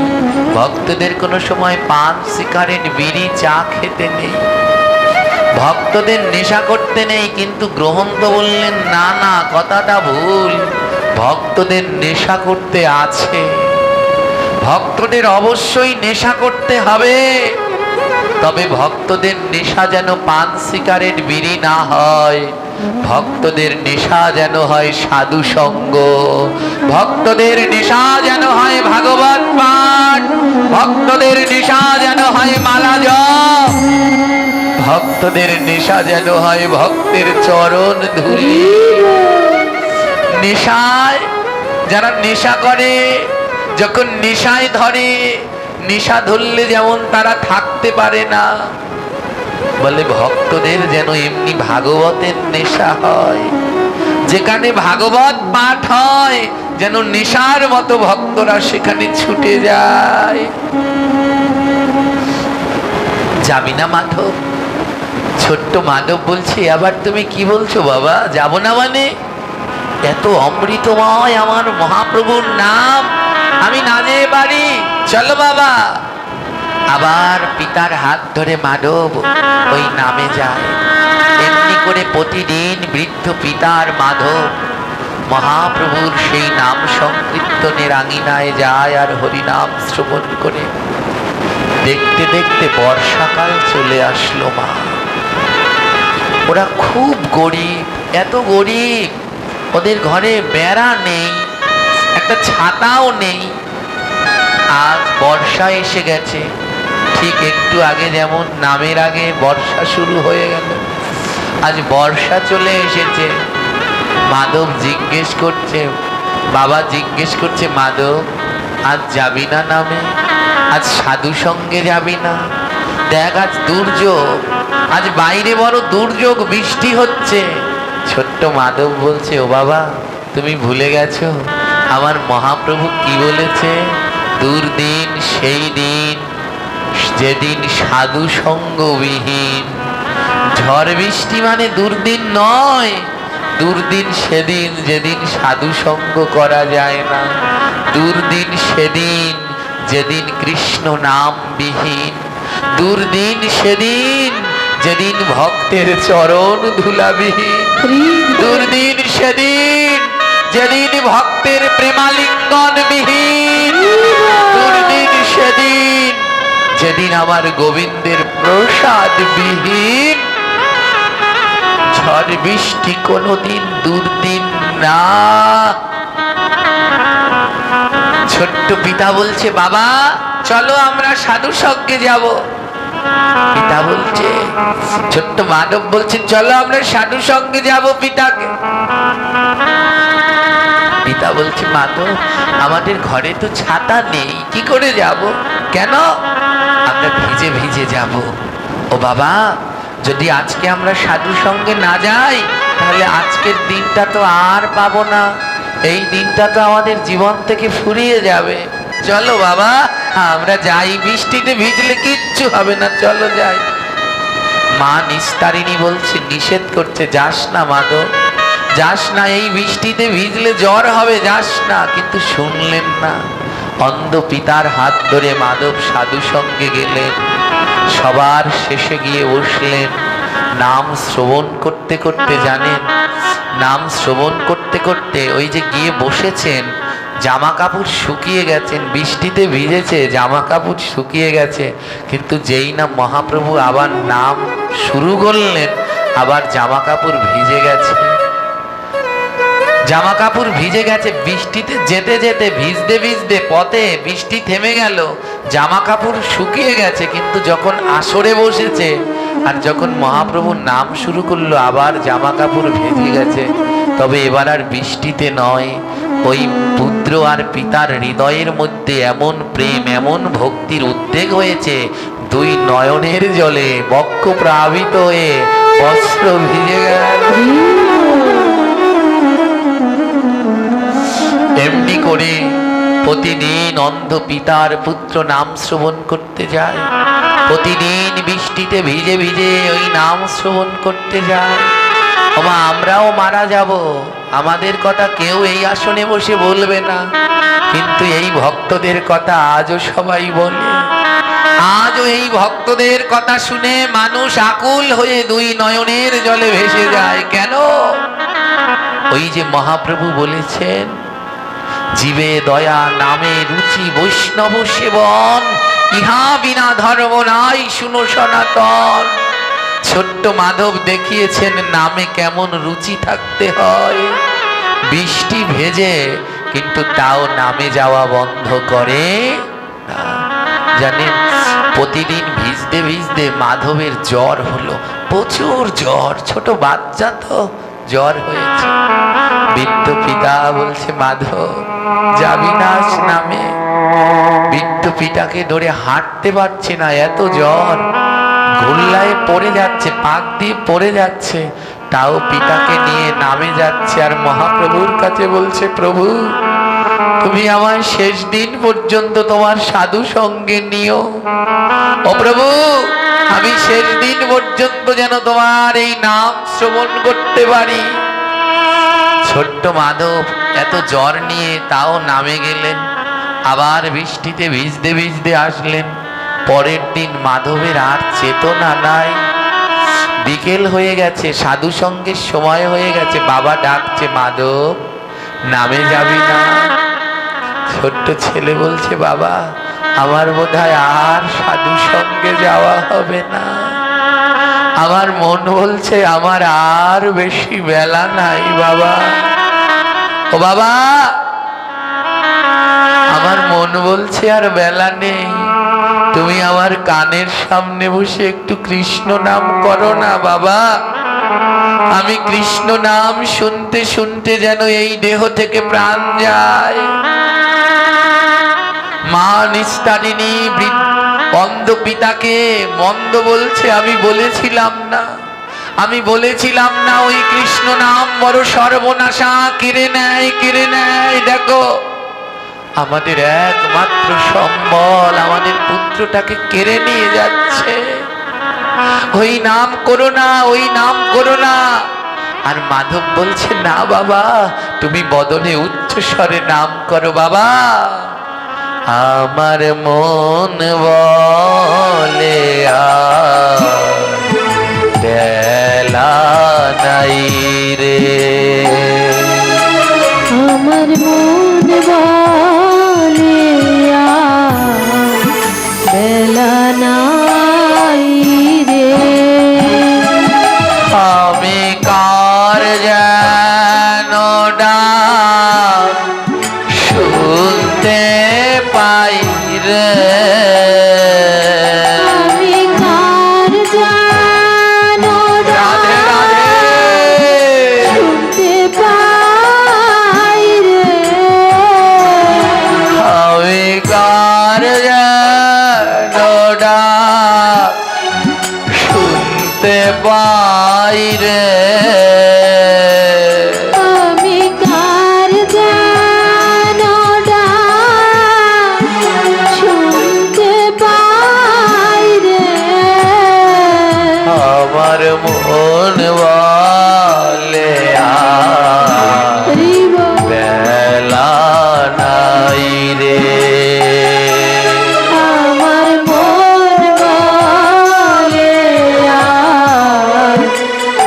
S1: ভক্তদের কোনো সময় পান সিগারেট বিড়ি চা খেতে নেই, ভক্তদের নেশা করতে নেই। কিন্তু গ্রহণ তো বললেন না, না, কথাটা ভুল। ভক্তদের নেশা করতে আছে, ভক্তদের অবশ্যই নেশা করতে হবে। তবে ভক্তদের নেশা যেন পান সিগারেট বিড়ি না হয়, ভক্তদের নেশা যেন হয় সাধু সঙ্গ, ভক্তদের নেশা যেন হয় ভাগবত পাঠ, ভক্তদের নেশা যেন হয় মালা জপ, ভক্তদের নেশা যেন হয় ভক্তের চরণ ধুলি। নেশায় যারা নেশা করে, যখন নেশায় ধরে, নেশা ধরলে যেমন তারা থাকতে পারে না, বলে ভক্তদের যেন এমনি ভাগবতের নেশা হয়। যেখানে ভাগবত পাঠ হয় যেন নেশার মতো ভক্তরা সেখানে ছুটে যায়। যাবি না মাধব? ছোট্ট মাধব বলছে, আবার তুমি কি বলছো বাবা? যাব না মানে? এত অমৃতময় আমার মহাপ্রভুর নাম, আমি না যেতে পারি? চলো বাবা। আবার পিতার হাত ধরে মাধব ওই নামে যায়। এমনি করে প্রতিদিন বৃদ্ধ পিতার মাধব মহাপ্রভুর সেই নাম সংকীর্তনের আঙিনায় যায় আর হরিনাম শ্রবণ করে। দেখতে দেখতে বর্ষাকাল চলে আসলো। মা, ওরা খুব গরিব, এত গরিব ওদের ঘরে বেড়া নেই, একটা ছাতাও নেই। আজ বর্ষা এসে গেছে, ঠিক একটু আগে যেমন নামের আগে বর্ষা শুরু হয়ে গেল, আজ বর্ষা চলে এসেছে। মাধব জিজ্ঞেস করছে, বাবা জিজ্ঞেস করছে, মাধব আজ যাবি না নামে? আজ সাধু সঙ্গে যাবি না? দেখ আজ দুর্যোগ, আজ বাইরে বড় দুর্যোগ, বৃষ্টি হচ্ছে। ছোট্ট মাধব বলছে, ও বাবা তুমি ভুলে গেছো আমার মহাপ্রভু কি বলেছে? দুর্দিন সেই দিন যেদিন সাধু সঙ্গবিহীন। ঝড় বৃষ্টি মানে দুর্দিন নয়, দুর্দিন সেদিন যেদিন সাধু সঙ্গ করা যায় না, দুর্দিন সেদিন যেদিন কৃষ্ণ নাম বিহীন, দুর্দিন সেদিন যেদিন ভক্তের চরণ ধুলাবিহীন, দুর্দিন সেদিন যেদিন ভক্তের প্রেমালিঙ্গন বিহীন, দুর্দিন সেদিন যেদিন আমার গোবিন্দের প্রসাদ বিহীন। ঝড় বৃষ্টি কোনদিন দুর্দিন না। ছোট্ট পিতা বলছে, বাবা চলো আমরা সাধু সঙ্গে যাব। পিতা বলছে, ছোট্ট মাধব বলছে, চলো আমরা সাধু সঙ্গে যাব পিতাকে। পিতা বলছে, মাধব আমাদের ঘরে তো ছাতা নেই, কি করে যাব? কেন? আমরা ভিজে ভিজে যাব। ও বাবা, যদি আজকে আমরা সাধু সঙ্গে না যাই তাহলে আজকের দিনটা তো আর পাবো না, এই দিনটা তো আমাদের জীবন থেকে ফুরিয়ে যাবে। চলো বাবা আমরা যাই, বৃষ্টিতে ভিজলে কিচ্ছু হবে না, চলো যাই। মা নিস্তারিণী বলছে, নিষেধ করছে, যাস না মাধব, যাস না, এই বৃষ্টিতে ভিজলে জ্বর হবে, যাস না। কিন্তু শুনলেন না। অন্ধ পিতার হাত ধরে মাধব সাধু সঙ্গে গেলেন। সবার শেষে গিয়ে বসলেন। নাম শ্রবণ করতে করতে, জানেন নাম শ্রবণ করতে করতে ওই যে গিয়ে বসেছেন, জামা কাপড় শুকিয়ে গেছেন, বৃষ্টিতে ভিজেছে, জামা কাপড় শুকিয়ে গেছে, কিন্তু যেই না মহাপ্রভু আবার নাম শুরু করলেন, আবার জামা কাপড় ভিজে গেছে। জামা কাপড় ভিজে গেছে, বৃষ্টিতে যেতে যেতে ভিজতে ভিজতে পথে বৃষ্টি থেমে গেল, জামা কাপড় শুকিয়ে গেছে। কিন্তু যখন আসরে বসেছে আর যখন মহাপ্রভু নাম শুরু করলো আবার জামা কাপড় ভেজে গেছে। তবে এবার আর বৃষ্টিতে নয়, ওই পুত্র আর পিতার হৃদয়ের মধ্যে এমন প্রেম, এমন ভক্তির উদ্বেগ হয়েছে, দুই নয়নের জলে বক্ষ প্লাবিত হয়ে বস্ত্র ভিজে গেল। এমনি করে প্রতিদিন অন্ধ পিতার পুত্র নাম শ্রবণ করতে যায়, প্রতিদিন বৃষ্টিতে ভিজে ভিজে ওই নাম শ্রবণ করতে যায়। ওমা, আমরাও মারা যাব, আমাদের কথা কেউ এই আসনে বসে বলবে না, কিন্তু এই ভক্তদের কথা আজও সবাই বলে। আজও এই ভক্তদের কথা শুনে মানুষ আকুল হয়ে দুই নয়নের জলে ভেসে যায়। কেন? ওই যে মহাপ্রভু বলেছেন, জীবে দয়া নামে রুচি বৈষ্ণব সেবন, ইহা বিনা ধর্ম নাই শুনো সনাতন। ছোট্ট মাধব দেখিয়েছেন নামে কেমন রুচি থাকতে হয়। বৃষ্টি ভেজে কিন্তু তাও নামে যাওয়া বন্ধ করে না। জানেন, প্রতিদিন ভিজতে ভিজতে মাধবের জ্বর হলো, প্রচুর জ্বর, ছোট বাচ্চা তো জ্বর হয়েছে। বৃদ্ধ পিতা বলছে, মাধব যাবি না আজ নামে? বৃদ্ধ পিতাকে ধরে হাঁটতে পারছে না, এত জ্বর, গোল্লায় পড়ে যাচ্ছে, পাক দিয়ে পড়ে যাচ্ছে, তাও পিতাকে নিয়ে নামে যাচ্ছে। আর মহাপ্রভুর কাছে বলছে, প্রভু তুমি আমার শেষ দিন পর্যন্ত তোমার সাধু সঙ্গে নিও। ও প্রভু, আমি শেষ দিন পর্যন্ত যেন তোমার এই নাম শ্রবণ করতে পারি। ছোট্ট মাধব এত জ্বর নিয়ে তাও নামে গেলেন, আবার বৃষ্টিতে ভিজতে ভিজতে আসলেন। পরের দিন মাধবের আর চেতনা নাই, বিকেল হয়ে গেছে, সাধু সঙ্গের সময় হয়ে গেছে, বাবা ডাকছে, মাধব নামে যাবি না? ছোট্ট ছেলে বলছে, বাবা আমার বোধহয় আর সাধু সঙ্গে যাওয়া হবে না, আমার মন বলছে আমার আর বেশি বেলা নাই বাবা। ও বাবা, আমার মন বলছে আর বেলা নেই, তুমি আমার কানের সামনে বসে একটু কৃষ্ণ নাম করো না বাবা। আমি কৃষ্ণ নাম শুনতে শুনতে যেন এই দেহ থেকে প্রাণ যায়। মা নিস্তারিণী অন্ধ পিতাকে মন্দ বলছে, আমি বলেছিলাম না, আমি বলেছিলাম না ওই কৃষ্ণ নাম বড় সর্বনাশা, কেড়ে নেয়, কেড়ে নেয়। দেখো আমাদের একমাত্র সম্বল, আমাদের পুত্রটাকে কেড়ে নিয়ে যাচ্ছে। ওই নাম করো না, ওই নাম করো না। আর মাধব বলছে, না বাবা তুমি বদনে উচ্চ স্বরে নাম করো বাবা। আমার মন বলে বেলা নাই রে,
S2: আমার মন বলে বেলা নাই রে,
S1: আমি কার যেন ডাক শুনতে পাই রে,
S2: আমি কার যেন
S1: রাধে রাধে
S2: শুনতে পাই রে,
S1: আমি কার যেন ডাক শুনতে পাই রে,
S2: আমি কার যেন ডাক শুনতে পাই রে,
S1: আমার মন বলে
S2: হরিব
S1: বেলা নাই রে,
S2: আমার মন বলে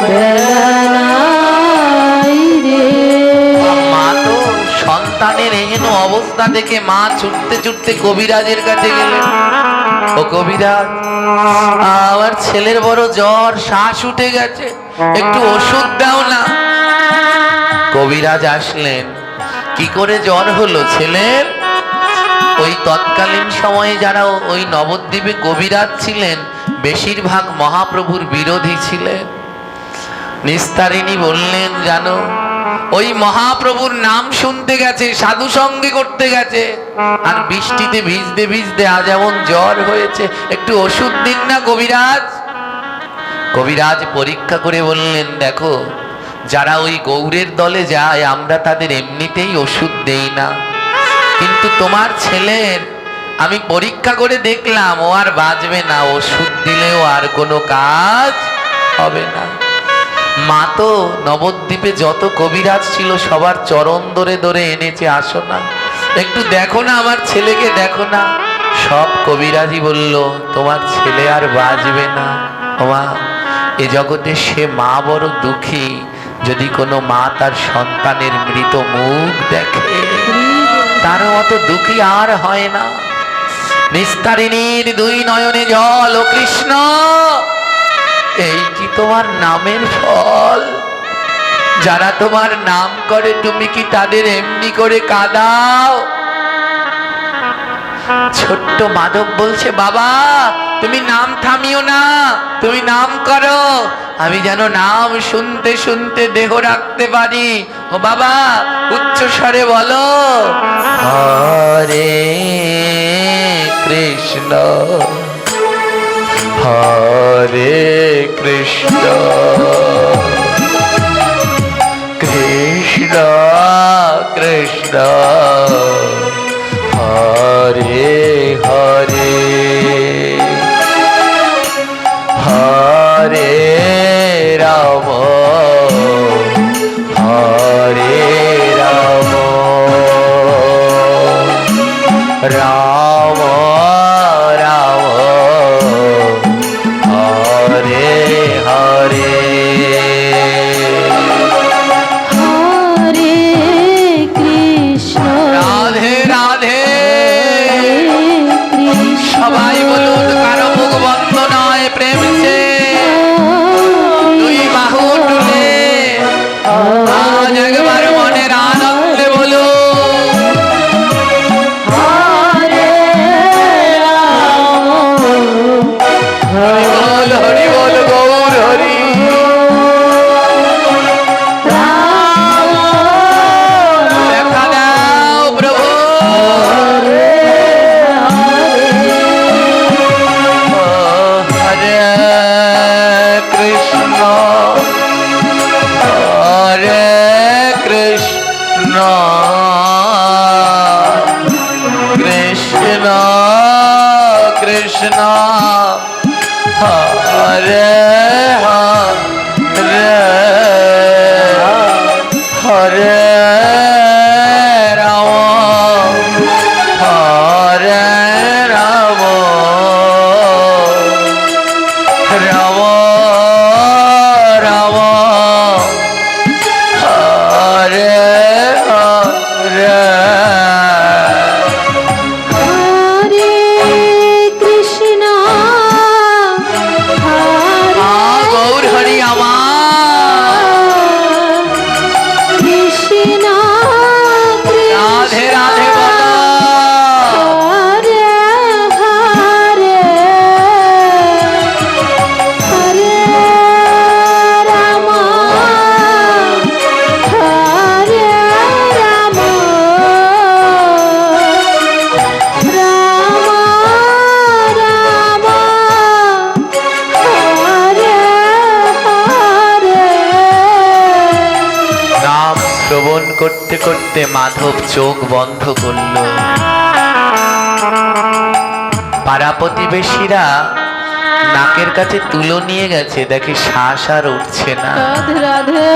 S2: বেলা নাই রে।
S1: মা তো সন্তানের এহেন অবস্থা দেখে মা ছুটতে ছুটতে কবিরাজের কাছে গেলেন। ও কবিরাজ, আমার ছেলের বড় জ্বর, শ্বাস উঠে গেছে, একটু ওষুধ দাও না। কবিরাজ আসলেন। কি করে জ্বর হলো ছেলের? ওই তৎকালীন সময়ে যারা ওই নবদ্বীপে কবিরাজ ছিলেন বেশিরভাগ মহাপ্রভুর বিরোধী ছিলেন। নিস্তারিণী বললেন, জানো ওই মহাপ্রভুর নাম শুনতে গেছে, সাধু সঙ্গে করতে গেছে, আর বৃষ্টিতে ভিজতে ভিজতে আজ এমন জ্বর হয়েছে, একটু ওষুধ দিন না কবিরাজ। কবিরাজ পরীক্ষা করে বললেন, দেখো যারা ওই গৌরের দলে যায় আমরা তাদের এমনিতেই ওষুধ দেই না, কিন্তু তোমার ছেলের আমি পরীক্ষা করে দেখলাম ও আর বাঁচবে না, ওষুধ দিলেও আর কোনো কাজ হবে না। মা তো নবদ্বীপে যত কবিরাজ ছিল সবার চরণ ধরে ধরে এনেছে, আসো না একটু দেখো না আমার ছেলেকে, দেখো না। সব কবিরাজই বলল তোমার ছেলে আর বাঁচবে না। মা, এ জগতে সে মা বড় দুঃখী যদি কোনো মা তার সন্তানের মৃত মুখ দেখে, তার মতো দুঃখী আর হয় না। নিস্তারিণীর দুই নয়নে জল, ও কৃষ্ণ এই কি তোমার নামের ফল? যারা তোমার নাম করে তুমি কি তাদের এমনি করে কাঁদাও? ছোট্ট মাধব বলছে, বাবা তুমি নাম থামিও না, তুমি নাম করো, আমি যেন নাম শুনতে শুনতে দেহ রাখতে পারি। ও বাবা উচ্চ স্বরে বলো, হরে কৃষ্ণ হরে কৃষ্ণ কৃষ্ণ কৃষ্ণ হরে হরে হরে রাম হরে রাম রাম রাম হরে হরে
S2: হরে কৃষ্ণ
S1: রাধে রাধে।
S2: কৃষ্ণ
S1: সবাই বলুন, কারো মুখ বন্ধ নয়, প্রেম সে দুই বাহু তুলে আজ একবার মনের আনন্দে বলুন,
S2: হরে রাম
S1: হরি বল হরি বল গৌর হরি।
S2: রাম
S1: দেখা দাও প্রভু, হরে কৃষ্ণ হরে কৃষ্ণ কৃষ্ণ কৃষ্ণ হরে হরে হরে রাম হরে রাম রাম রাম হরে হরে।
S2: হরে কৃষ্ণ হরে
S1: গৌর হরি আমার
S2: কৃষ্ণ
S1: রাধে রাধে বলো।
S2: হরে হরে হরে রাম হরে রাম রাম রাম হরে হরে।
S1: নাম শ্রবণ করতে করতে মাধব চোখ বন্ধ করল। পাড়া প্রতিবেশীরা নাকের কাছে তুলো নিয়ে গেছে, দেখে শ্বাস আর উঠছে না।
S2: রাধে রাধে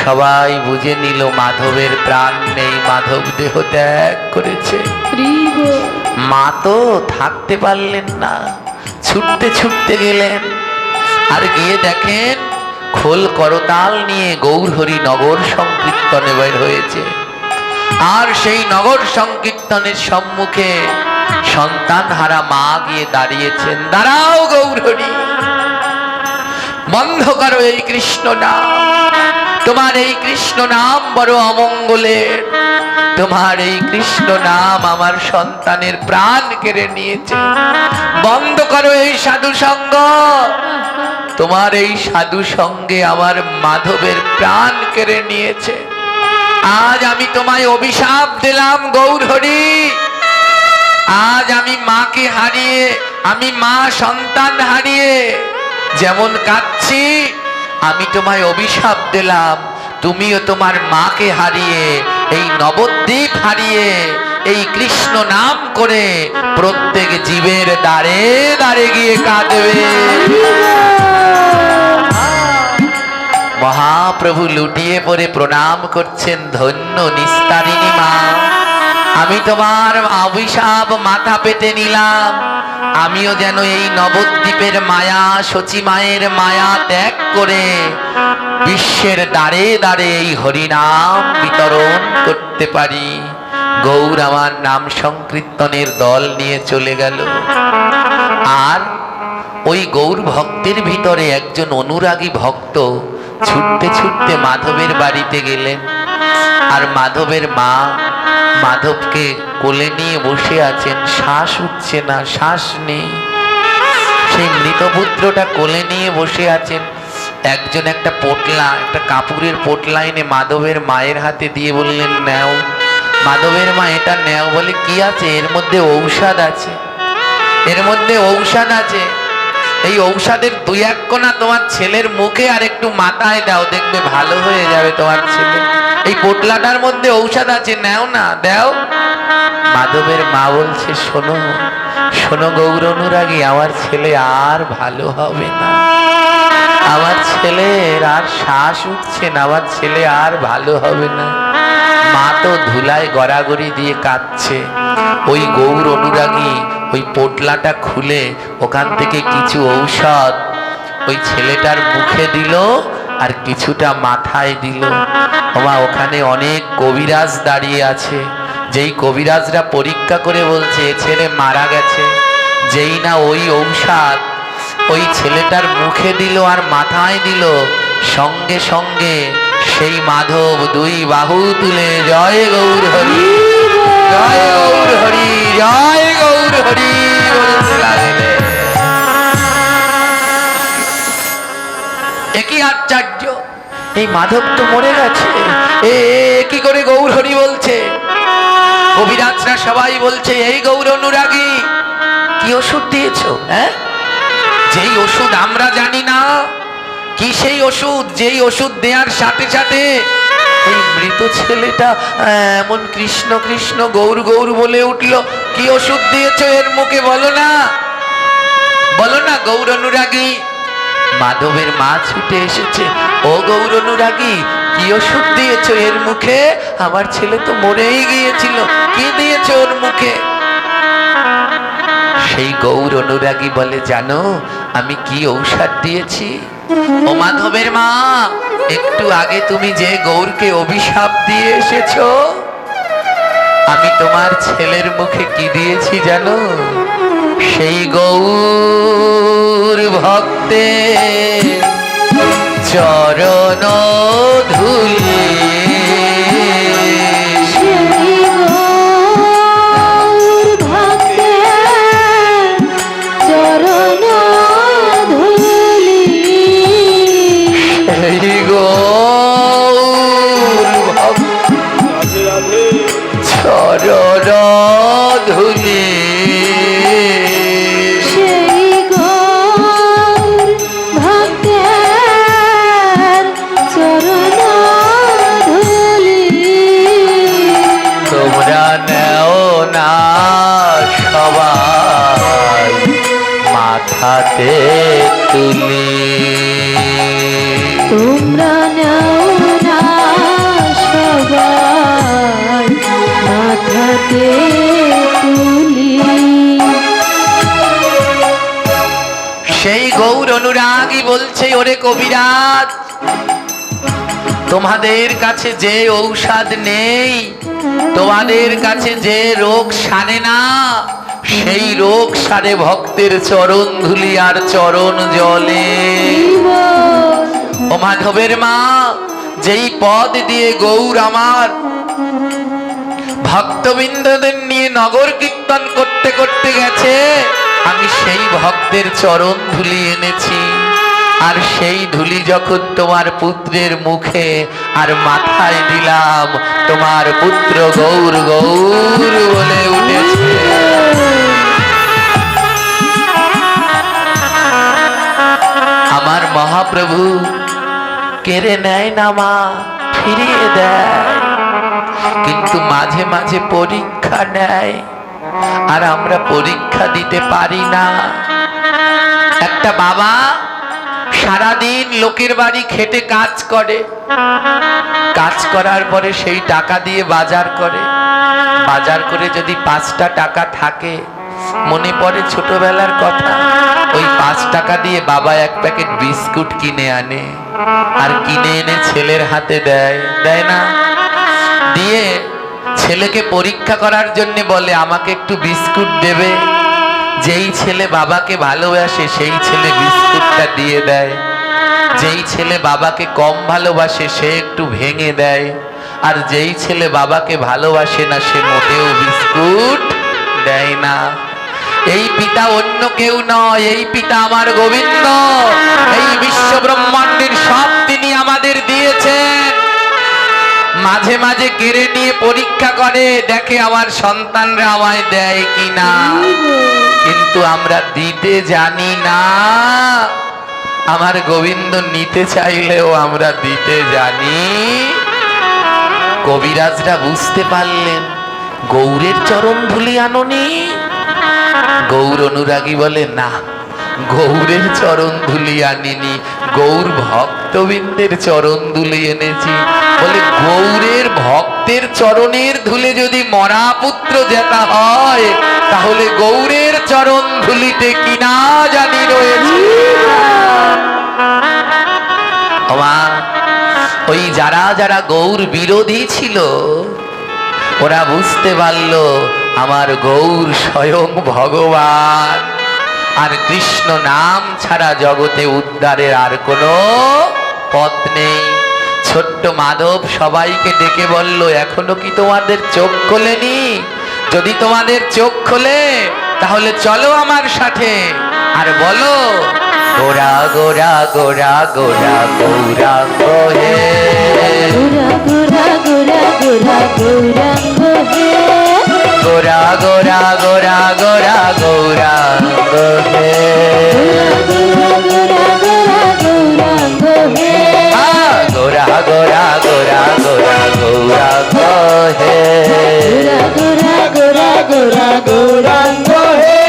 S1: সবাই বুঝে নিল মাধবের প্রাণ নেই, মাধব দেহ ত্যাগ করেছে।
S2: হরিব
S1: মা তো থাকতে পারলেন না, ছুটতে ছুটতে গেলেন, আর গিয়ে দেখেন খোল করতাল নিয়ে গৌরহরি নগর সংকীর্তনে বের হয়েছে। আর সেই নগর সংকীর্তনের সম্মুখে সন্তান হারা মা গিয়ে দাঁড়িয়েছেন। দাঁড়াও গৌরহরি, বন্ধ করো এই কৃষ্ণ নাম, তোমার এই কৃষ্ণ নাম বড় অমঙ্গলের, তোমার এই কৃষ্ণ নাম আমার সন্তানের প্রাণ কেড়ে নিয়েছে। বন্ধ করো এই সাধু সঙ্গ, তোমার এই সাধু সঙ্গে আমার মাধবের প্রাণ কেড়ে নিয়েছে। আজ আমি তোমায় অভিশাপ দিলাম গৌরহরি, আজ আমি মাকে হারিয়ে, আমি মা সন্তান হারিয়ে যেমন কাঁদছি, আমি তোমায় অভিশাপ দিলাম তুমিও তোমার মাকে হারিয়ে, এই নবদ্বীপ হারিয়ে, এই কৃষ্ণ নাম করে প্রত্যেক জীবের দ্বারে দ্বারে গিয়ে কাঁদবে। মহাপ্রভু লুটিয়ে পড়ে প্রণাম করছেন, ধন্য নিস্তারিণী মা, আমি তোমার অভিশাপ মাথা পেতে নিলাম। আমিও যেন এই নবদ্বীপের মায়া, সচী মায়ের মায়া ত্যাগ করে বিশ্বের দ্বারে দ্বারে এই হরিনাম বিতরণ করতে পারি। গৌর আমার নাম সংকীর্তনের দল নিয়ে চলে গেল। আর ওই গৌর ভক্তের ভিতরে একজন অনুরাগী ভক্ত ছুটতে ছুটতে মাধবের বাড়িতে গেলেন। আর মাধবের মা মাধবকে কোলে নিয়ে বসে আছেন, শ্বাস উঠছে না, শ্বাস নেই। সেই মৃতপুত্রটা কোলে নিয়ে বসে আছেন। একজন একটা পোটলা, একটা কাপড়ের পোটলা এনে মাধবের মায়ের হাতে দিয়ে বললেন, নেও। মাধবের মা এটা নেও বলে, কি আছে? এর মধ্যে ঔষধ আছে, এর মধ্যে ঔষধ আছে। এই ঔষধের দুই এক কোনা তোমার ছেলের মুখে আর একটু মাথায় দাও, দেখবে ভালো হয়ে যাবে তোমার ছেলে। এই পোটলাটার মধ্যে ঔষধ আছে, নেও না, দাও। মাধবের মা বলছে, শোনো শোনো গৌর অনুরাগী, আমার ছেলে আর ভালো হবে না, আমার ছেলের আর শ্বাস উঠছে না, আমার ছেলে আর ভালো হবে না। মা তো ধুলায় গড়াগড়ি দিয়ে কাঁদছে। ওই গৌর অনুরাগী ওই পোটলাটা খুলে ওখান থেকে কিছু ঔষধ ওই ছেলেটার মুখে দিল আর কিছুটা মাথায় দিল। ওমা, ওখানে অনেক কবিরাজ দাঁড়িয়ে আছে। যেই কবিরাজরা পরীক্ষা করে বলছে এ ছেলে মারা গেছে, যেই না ওই ঔষধ ওই ছেলেটার মুখে দিল আর মাথায় দিল, সঙ্গে সঙ্গে সেই মাধব দুই বাহু তুলে জয় গৌর হরি, জয় গৌর হরি, জয় গৌর হরি বলতে লাগলেন। একই আশ্চর্য, এই মাধব তো মরে গেছে, এ কি করে গৌর হরি বলছে? কবিরাজরা সবাই বলছে, এই গৌর অনুরাগী কি ওষুধ দিয়েছো? হ্যাঁ, যেই ওষুধ আমরা জানি না, কি সেই ওষুধ যেই ওষুধ দেওয়ার সাথে সাথে এই মৃত ছেলেটা এমন কৃষ্ণ কৃষ্ণ গৌর গৌর বলে উঠলো? কি ওষুধ দিয়েছো এর মুখে? বলো না, বলো না গৌর অনুরাগী। মাধবের মা ছুটে এসেছে, ও গৌর অনুরাগী, কি ওষুধ দিয়েছো এর মুখে? আমার ছেলে তো মরেই গিয়েছিল, কি দিয়েছো ওর মুখে? সেই গৌর অনুরাগী বলে, জানো আমি কি ঔষধ দিয়েছি? ও মাধবের মা, একটু আগে তুমি যে গৌরকে অভিশাপ দিয়ে এসেছো, আমি তোমার ছেলের মুখে কি দিয়েছি জানো? সেই গৌর ভক্তে চরণ ধুলি, ধুলি
S2: সেই গৌর ভক্তের চরণ ধুলি,
S1: তোমরা নেও না সবাই মাথাতে তুলি,
S2: তোমরা নেও না সবাই মাথাতে তুলি।
S1: সেই গৌর অনুরাগী বলছে, ওরে কবিরাজ, তোমাদের কাছে যে ঔষধ নেই, তোমাদের কাছে যে রোগ সারে না, সেই রোগ সারে ভক্তের চরণ ধুলি আর চরণ জলে। ও মাধবের মা, যেই পদ দিয়ে গৌর আমার ভক্তবৃন্দদের নিয়ে নগর কীর্তন করতে করতে গেছে, আমি সেই ভক্তের চরণ ধুলি এনেছি। আর সেই ধুলি যখন তোমার পুত্রের মুখে আর মাথায় দিলাম, তোমার পুত্র গৌর গৌর বলে উঠেছে। আমার মহাপ্রভু কেড়ে নেয় না মা, ফিরিয়ে দেয়, কিন্তু মাঝে মাঝে পরীক্ষা নেয়, আর আমরা পরীক্ষা দিতে পারি না। একটা বাবা সারাদিন লোকের বাড়ি খেটে কাজ করে, কাজ করার পরে সেই টাকা দিয়ে বাজার করে, বাজার করে যদি 5টা টাকা থাকে, মনে পড়ে ছোটবেলার কথা, ওই 5 টাকা দিয়ে বাবা এক প্যাকেট বিস্কুট কিনে আনে, আর কিনে এনে ছেলের হাতে দেয়, দেয় না? দিয়ে ছেলেকে পরীক্ষা করার জন্য বলে আমাকে একটু বিস্কুট দেবে। যেই ছেলে বাবাকে ভালোবাসে সেই ছেলে বিস্কুটটা দিয়ে দেয়, যেই ছেলে বাবাকে কম ভালোবাসে সে একটু ভেঙে দেয়, আর যেই ছেলে বাবাকে ভালোবাসে না সে মোটেও বিস্কুট দেয় না। এই পিতা অন্য কেউ নয়, এই পিতা আমার গোবিন্দ। এই বিশ্ব ব্রহ্মাণ্ডের সব তিনি আমাদের দিয়েছেন। মাঝে মাঝে কেড়ে নিয়ে পরীক্ষা করে, দেখে আমার সন্তানরা আমায় দেয় কিনা, কিন্তু আমরা দিতে জানি না। আমার গোবিন্দ নিতে চাইলেও আমরা দিতে জানি। কবিরাজরা বুঝতে পারলেন গৌরের চরণ ধুলি আনোনি। গৌর অনুরাগী বলে না, গৌরের চরণ ধুলি আনিনি, গৌর ভক্তবৃন্দের চরণ ধুলি এনেছি। বলে গৌরের ভক্তের চরণের ধুলে যদি মরা পুত্র জেতা হয়, তাহলে গৌরের চরণ ধুলিতে কিনা জানি রয়েছে। ওই যারা যারা গৌর বিরোধী ছিল, ওরা বুঝতে পারলো আমার গৌর স্বয়ং ভগবান, আর কৃষ্ণ নাম ছাড়া জগতে উদ্ধারের আর কোনো পথ নেই। ছোট্ট মাধব সবাইকে ডেকে বলল, এখনো কি তোমাদের চোখ খোলেনি? যদি তোমাদের চোখ খোলে তাহলে চলো আমার সাথে, আর বলো গোরা গোরা গোরা গোরা গৌরাঙ্গ হে,
S2: গোরা গোরা গোরা গৌরাঙ্গ হে,
S1: গোরা গোরা গোরা গোরা গৌরাঙ্গ হে,
S2: গোরা গোরা গৌরাঙ্গ হে,
S1: গোরা গোরা গোরা গোরা গৌরাঙ্গ হে,
S2: গোরা গোরা গোরা গৌরাঙ্গ হে,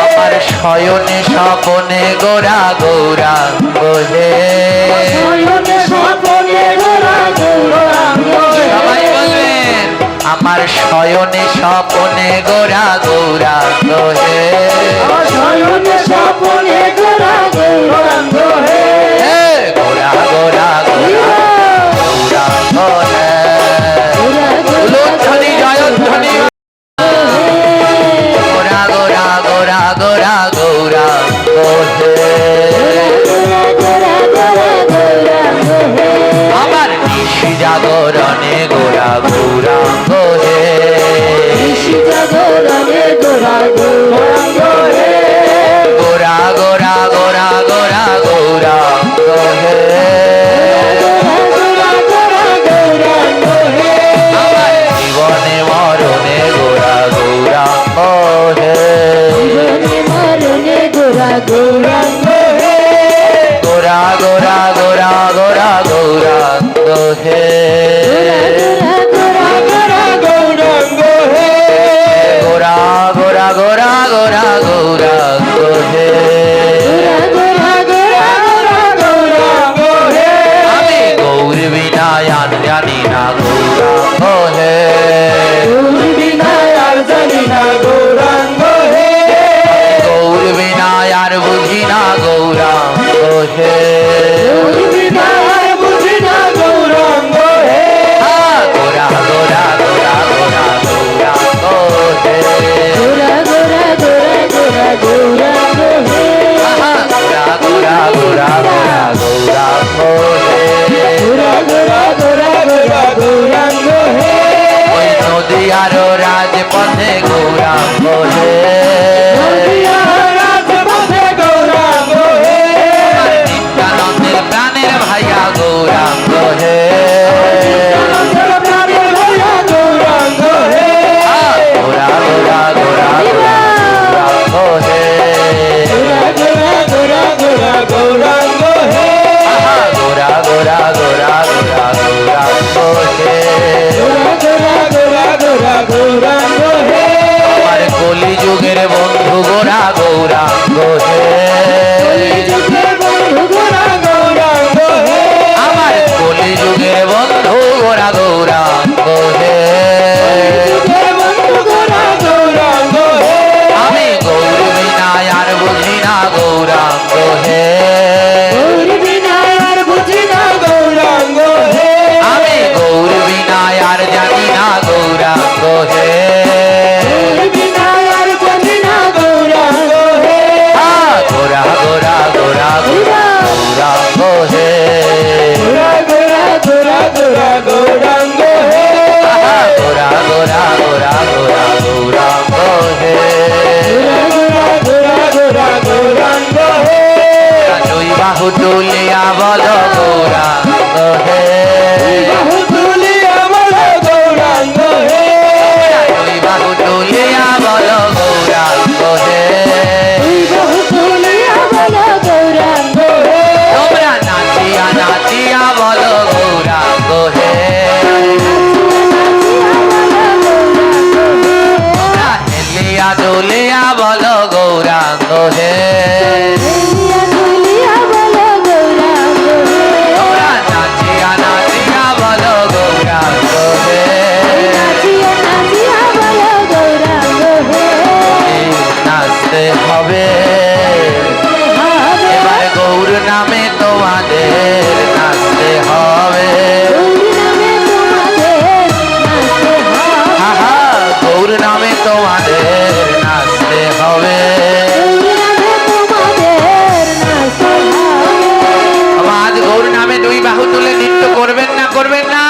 S1: আমার শয়নে স্বপনে গোরা গৌরাঙ্গ হে,
S2: শয়নে স্বপনে গোরা গৌরাঙ্গ হে,
S1: সবাই বলবেন আমার শয়নে স্বপনে গোরা গৌরাঙ্গ হে,
S2: শয়নে স্বপনে গোরা গৌরাঙ্গ হে,
S1: গোরা গোরা গোরা গৌরাঙ্গ হে, উলুধ্বনি জয়ধ্বনি, গোরা গোরা গোরা গোরা গৌরাঙ্গ হে, আমার নিশি জাগরণে গোরা গৌরাঙ্গ হে, গোরা গোরা গোরা গোরা গৌরাঙ্গ হে, আমার জীবনে মরণে গোরা গৌরাঙ্গ হে, গোরা গোরা গোরা গোরা গৌরাঙ্গ হে, গোরা গোরা গোরা গোরা গৌরাঙ্গ হে, আমি গৌর বিনা আর জানি না গৌরাঙ্গ হে, গৌর বিনা আর বুঝি না গৌরাঙ্গ হে, গোরা গোরা গোরা গোরা গৌরাঙ্গ হে, রাজপথে গৌরাঙ্গ হে
S2: নদিয়া রাজপথে গৌরাঙ্গ হে
S1: নিত্যানন্দের প্রাণের ভাইয়া গৌরাঙ্গ হে
S2: নিত্যানন্দের প্রাণের ভাইয়া গৌরাঙ্গ হে
S1: গোরা গোরা গোরা গৌরাঙ্গ হে
S2: গোরা গোরা গোরা গৌরাঙ্গ হে
S1: গোরা গোরা গোরা গোরা গৌরাঙ্গ হে
S2: গোরা গোরা গোরা গৌরাঙ্গ হে
S1: আমার কলিযুগের বন্ধু গোরা গৌরাঙ্গ হে
S2: কলিযুগের বন্ধু গোরা গৌরাঙ্গ হে
S1: আমার কলিযুগের বন্ধু গোরা গৌরাঙ্গ হে
S2: কলিযুগের বন্ধু গোরা গৌরাঙ্গ হে
S1: আমি গৌর বিনায় আর বুঝি না গৌরাঙ্গ হে
S2: গৌর বিনায় আর বুঝি না গৌরাঙ্গ হে
S1: আমি গৌর বিনায় আর জানি না গৌরাঙ্গ হে
S2: গৌর বিনায় আর জানি না গৌরাঙ্গ হে
S1: গোরা গোরা গোরা গৌরাঙ্গ হে
S2: গোরা গোরা গোরা গোরা গৌরাঙ্গ হে
S1: গোরা গোরা গোরা গোরা গৌরাঙ্গ হে
S2: গোরা গোরা গোরা গৌরাঙ্গ হে
S1: দুই বাহু তুলিয়া বল গৌরাঙ্গ হে
S2: বাহু তুলিয়া বলো গৌরাঙ্গ হে
S1: দুই বাহু তুলিয়া বল গৌরাঙ্গ হে
S2: বাহু তুলিয়া বলো গৌরাঙ্গ হে
S1: তোমরা নাচিয়া নাচিয়া বল গৌরাঙ্গ হে তোমরা হেলিয়া দুলিয়া বল গৌরাঙ্গ হে তোমরা নাচিয়া নাচিয়া বল গৌরাঙ্গ হে নাচতে হবে এবার গৌর নামে তোমাদের নাচতে হবে আহা গৌর নামে তোমাদের নাচতে হবে আজ গৌর নামে দুই বাহু তুলে নৃত্য করবেন না করবেন না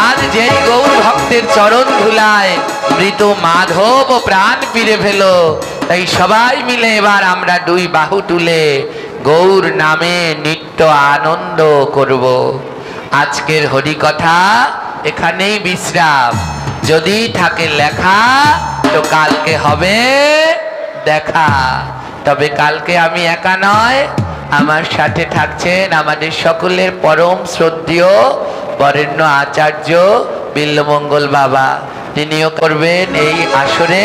S1: আজ যেই গৌর ভক্তের চরণ ধুলায় মৃত মাধব প্রাণ ফিরে ফেল তাই সবাই মিলে এবার আমরা দুই বাহু তুলে গৌর নামে নিত্য আনন্দ করব আজকের হরি কথা এখানেই বিশ্রাম যদি থাকে লেখা তো কালকে হবে দেখা তবে কালকে আমি একা নয় আমার সাথে থাকছেন আমাদের সকলের পরম শ্রদ্ধেয় বরেণ্য আচার্য বিল্লমঙ্গল বাবা তিনিও করবেন এই আসরে